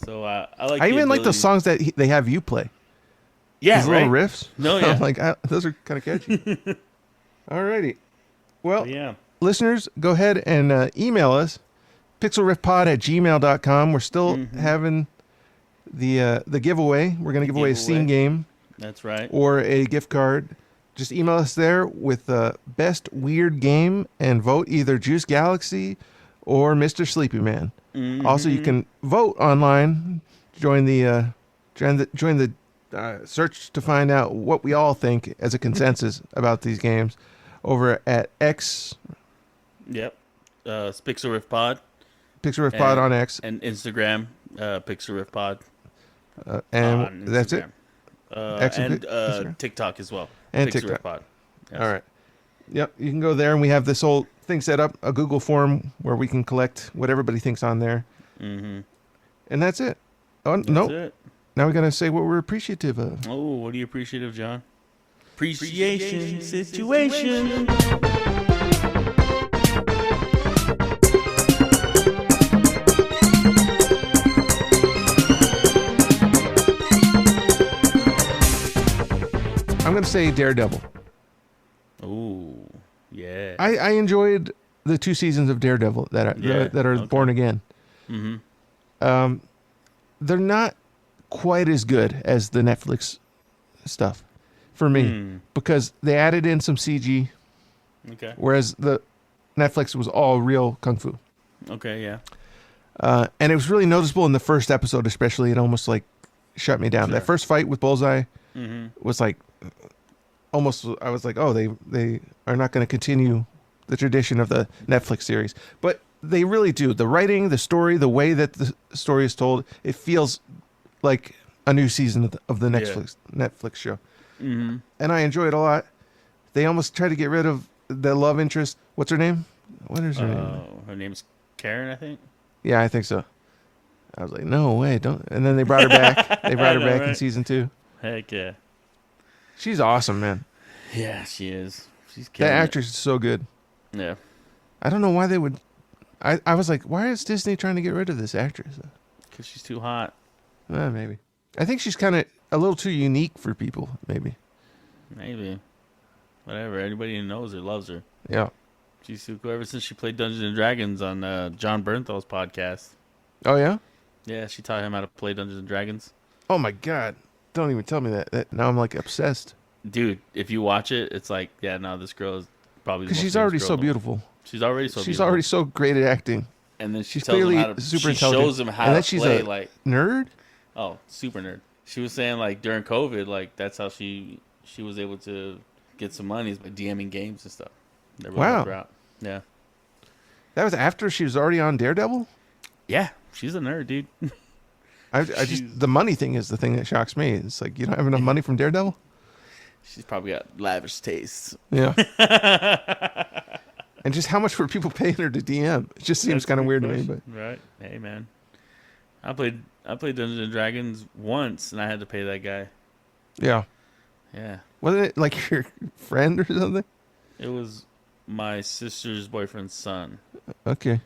So I like. I even like the songs that they have you play. Yeah, these right? little riffs. No, yeah. I'm like, those are kind of catchy. Alrighty. Well, yeah. Listeners, go ahead and email us, pixelriffpod@gmail.com. We're still having the giveaway. We're going to give away a Steam game. That's right. Or a gift card. Just email us there with the best weird game and vote either Juice Galaxy or Mr. Sleepy Man. Also, you can vote online. Join the search to find out what we all think as a consensus about these games over at X. Yep. Pixel Riff Pod. Pixel Riff Pod on X. And Instagram, Pixel Riff Pod. And that's it. And TikTok as well. And Pixel TikTok. Riff Pod. Yes. All right. Yep, you can go there, and we have this whole thing set up, a Google form where we can collect what everybody thinks on there. And that's it. Oh, no. It. Now we got to say what we're appreciative of. Oh, what are you appreciative, John? Appreciation situation. I'm going to say Daredevil. Oh, yeah. I enjoyed the 2 seasons of Daredevil that are born again. They're not quite as good as the Netflix stuff for me because they added in some CG, whereas the Netflix was all real kung fu. Okay, yeah. And it was really noticeable in the first episode, especially. It almost like shut me down. Sure. That first fight with Bullseye was like almost. I was like, oh, they are not going to continue the tradition of the Netflix series, but they really do. The writing, the story, the way that the story is told, it feels like a new season of the Netflix show. And I enjoy it a lot. They almost try to get rid of the love interest. What's her name? What is her name? Her name's Karen, I think. Yeah, I think so. I was like, no way, don't. And then they brought her back. They brought her back in season 2. Heck yeah. She's awesome, man. Yeah, she is. She's That killing actress is so good. Yeah. I don't know why they would. I was like, why is Disney trying to get rid of this actress? Because she's too hot. Maybe. I think she's kind of a little too unique for people, maybe. Maybe. Whatever. Anybody who knows her loves her. Yeah. She's too cool. Ever since she played Dungeons and Dragons on John Bernthal's podcast. Oh, yeah? Yeah, she taught him how to play Dungeons and Dragons. Oh, my God. Don't even tell me that. Now I'm, like, obsessed. Dude, if you watch it, it's like, yeah, no, this girl is probably the most Because she's famous already girl so in the world. beautiful. She's already so beautiful. She's already so great at acting. And then she She's tells him clearly how to, super she intelligent. shows him how And then to she's play, a like, nerd? oh, super nerd. She was saying, like, during COVID, like, that's how she was able to get some money is by DMing games and stuff. That really helped her out. Yeah. That was after she was already on Daredevil? Yeah, she's a nerd, dude. I just the money thing is the thing that shocks me. It's like, you don't have enough money from Daredevil? She's probably got lavish tastes. Yeah. And just how much were people paying her to DM? It just seems kind of weird to me. But right. Hey, man. I played Dungeons and Dragons once, and I had to pay that guy. Yeah. Yeah. Wasn't it like your friend or something? It was my sister's boyfriend's son. Okay.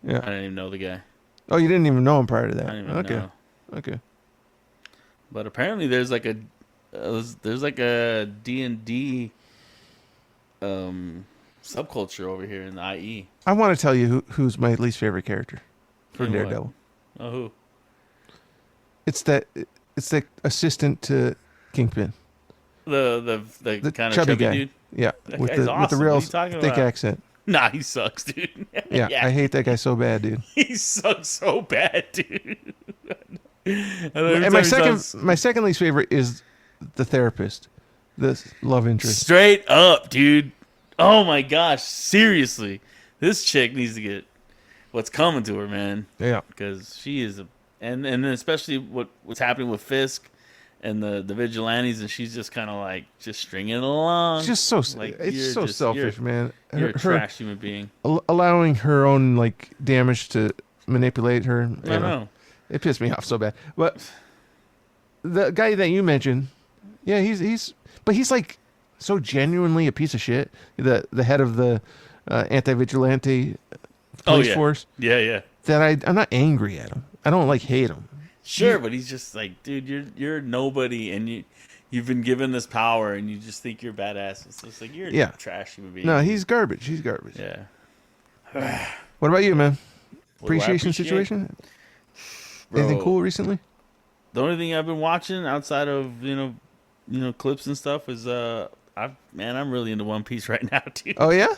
Yeah. I didn't even know the guy. Oh, you didn't even know him prior to that. I didn't even know. Okay. But apparently there's like a D&D subculture over here in the IE. I want to tell you who's my least favorite character from Hey, Daredevil. What? Oh, who? It's the assistant to Kingpin. The kind of chubby guy. dude? Yeah. That With guy's the awesome. real What are you talking thick about? accent. Nah, he sucks, dude. Yeah, I hate that guy so bad, dude. He sucks so bad, dude. And my second least favorite is the therapist, the love interest. Straight up, dude. Oh my gosh, seriously, this chick needs to get what's coming to her, man. Yeah, because she is and then especially what's happening with Fisk and the vigilantes, and she's just kind of like just stringing it along. It's just so like it's so selfish, man. You're a trash human being. Allowing her own like damage to manipulate her. I know. It pissed me off so bad. But the guy that you mentioned, yeah, he's like so genuinely a piece of shit. The head of the anti-vigilante police force. Yeah. That I'm not angry at him. I don't like hate him. Sure, but he's just like, dude, you're nobody, and you've been given this power, and you just think you're badass. It's just like you're a trash human being. No, he's garbage. He's garbage. Yeah. What about you, man? What do I Appreciation appreciate? Situation? Bro, Anything cool recently? The only thing I've been watching outside of you know clips and stuff is I'm really into One Piece right now, dude. Oh yeah,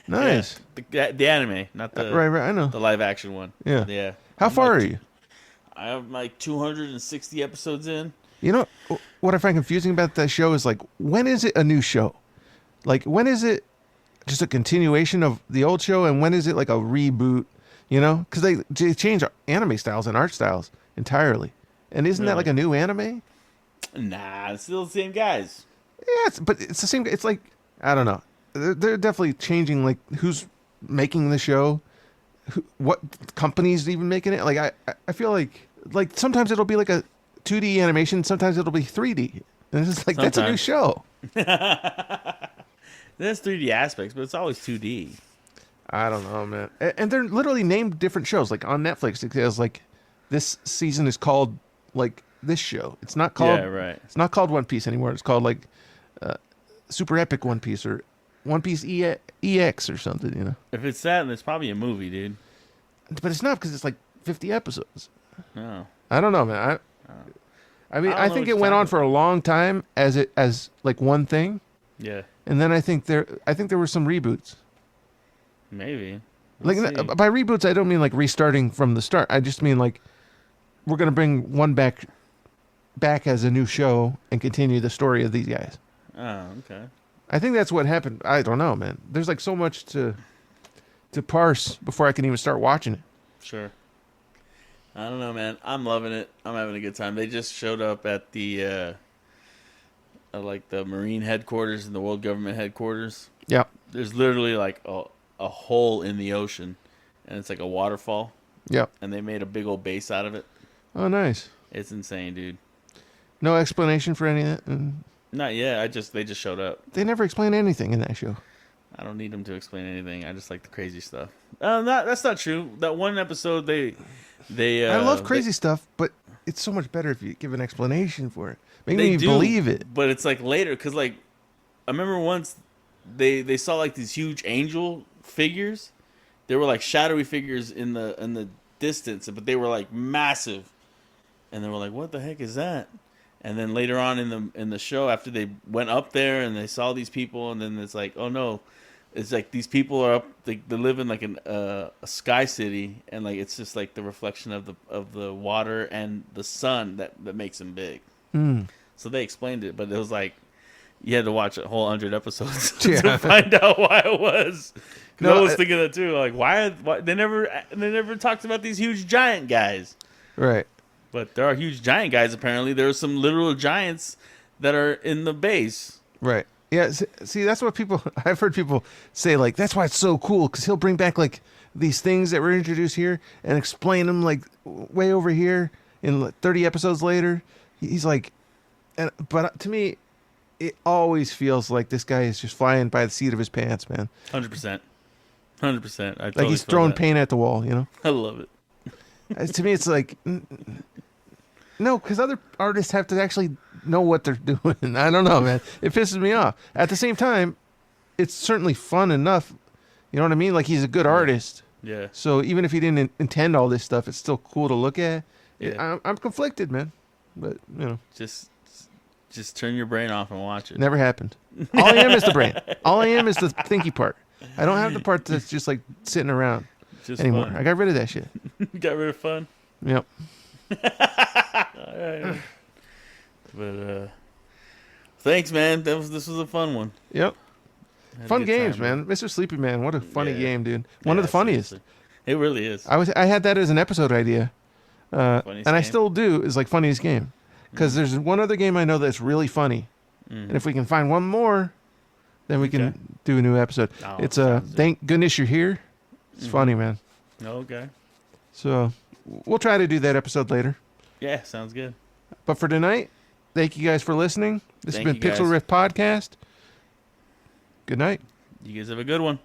nice. Yeah. The anime, not the right. I know the live action one. Yeah. How far are you? I have like 260 episodes in. You know what I find confusing about that show is like, when is it a new show? Like, when is it just a continuation of the old show, and when is it like a reboot? You know, because they change anime styles and art styles entirely. And isn't that like a new anime? Nah, it's still the same guys. Yeah, but it's the same. It's like, I don't know. They're definitely changing like who's making the show, what company's even making it. Like I feel like sometimes it'll be like a 2D animation, sometimes it'll be 3D. And it's just like, that's a new show. There's 3D aspects, but it's always 2D. I don't know, man. And they're literally named different shows. Like on Netflix, it says like this season is called like this show. It's not called. Yeah, right. It's not called One Piece anymore. It's called like Super Epic One Piece or One Piece EX or something. You know. If it's that, then it's probably a movie, dude. But it's not, because it's like 50 episodes. No. I don't know, man. I mean, don't I know think what it you're went on talking for a long time as like one thing, Yeah, and then I think there were some reboots. maybe. Like We'll see. by reboots, I don't mean like restarting from the start. I just mean like we're gonna bring one back as a new show and continue the story of these guys. Oh, okay. I think that's what happened. I don't know, man. There's like so much to parse before I can even start watching it. Sure. I don't know, man. I'm loving it. I'm having a good time. They just showed up at the like the Marine headquarters and the World Government headquarters. Yeah. There's literally like a hole in the ocean, and it's like a waterfall. Yeah. And they made a big old base out of it. Oh, nice. It's insane, dude. No explanation for any of that. And Not yet. They just showed up. they never explain anything in that show. I don't need them to explain anything. I just like the crazy stuff. That's not true. That one episode, they I love crazy stuff, but it's so much better if you give an explanation for it. Make they me do, believe it. But it's like later, because like I remember once they saw like these huge angel figures. They were like shadowy figures in the distance, but they were like massive, and they were like, "What the heck is that?" And then later on in the show, after they went up there and they saw these people, and then it's like, "Oh no." It's like these people are up. They live in like a sky city, and like it's just like the reflection of the water and the sun that makes them big. Mm. So they explained it, but it was like you had to watch a whole 100 episodes Yeah. to find out why it was. Because No, I was thinking that too. Like why they never talked about these huge giant guys. Right. But there are huge giant guys. Apparently, there are some literal giants that are in the base. Right. Yeah. See, that's what I've heard people say. Like, that's why it's so cool because he'll bring back like these things that were introduced here and explain them like way over here in like, 30 episodes later. He's like, but to me, it always feels like this guy is just flying by the seat of his pants, man. 100%. 100%. Like he's throwing paint at the wall, you know? I love it. To me, it's like, no, because other artists have to actually know what they're doing. I don't know, man. It pisses me off. At the same time, it's certainly fun enough. You know what I mean? Like he's a good artist. Yeah. So even if he didn't intend all this stuff, it's still cool to look at. Yeah. I'm conflicted, man. But, you know. Just turn your brain off and watch it. Never happened. All I am is the brain. All I am is the thinky part. I don't have the part that's just like sitting around anymore. Fun. I got rid of that shit. Got rid of fun. Yep. All right. But thanks, man. This was a fun one. Yep. Had a Fun good games, time, man. Mr. Sleepy Man, what a funny Yeah. game, dude. One of Yeah, the funniest. seriously. It really is. I had that as an episode idea, Funniest and I game? still do. Is like funniest game because there's one other game I know that's really funny, and if we can find one more, then we Okay. can do a new episode. Oh, It's sounds good. thank goodness you're here. It's funny, man. Okay. So we'll try to do that episode later. Yeah, sounds good. But for tonight, thank you guys for listening. This Thank has been you, Pixel guys. Rift Podcast. Good night. You guys have a good one.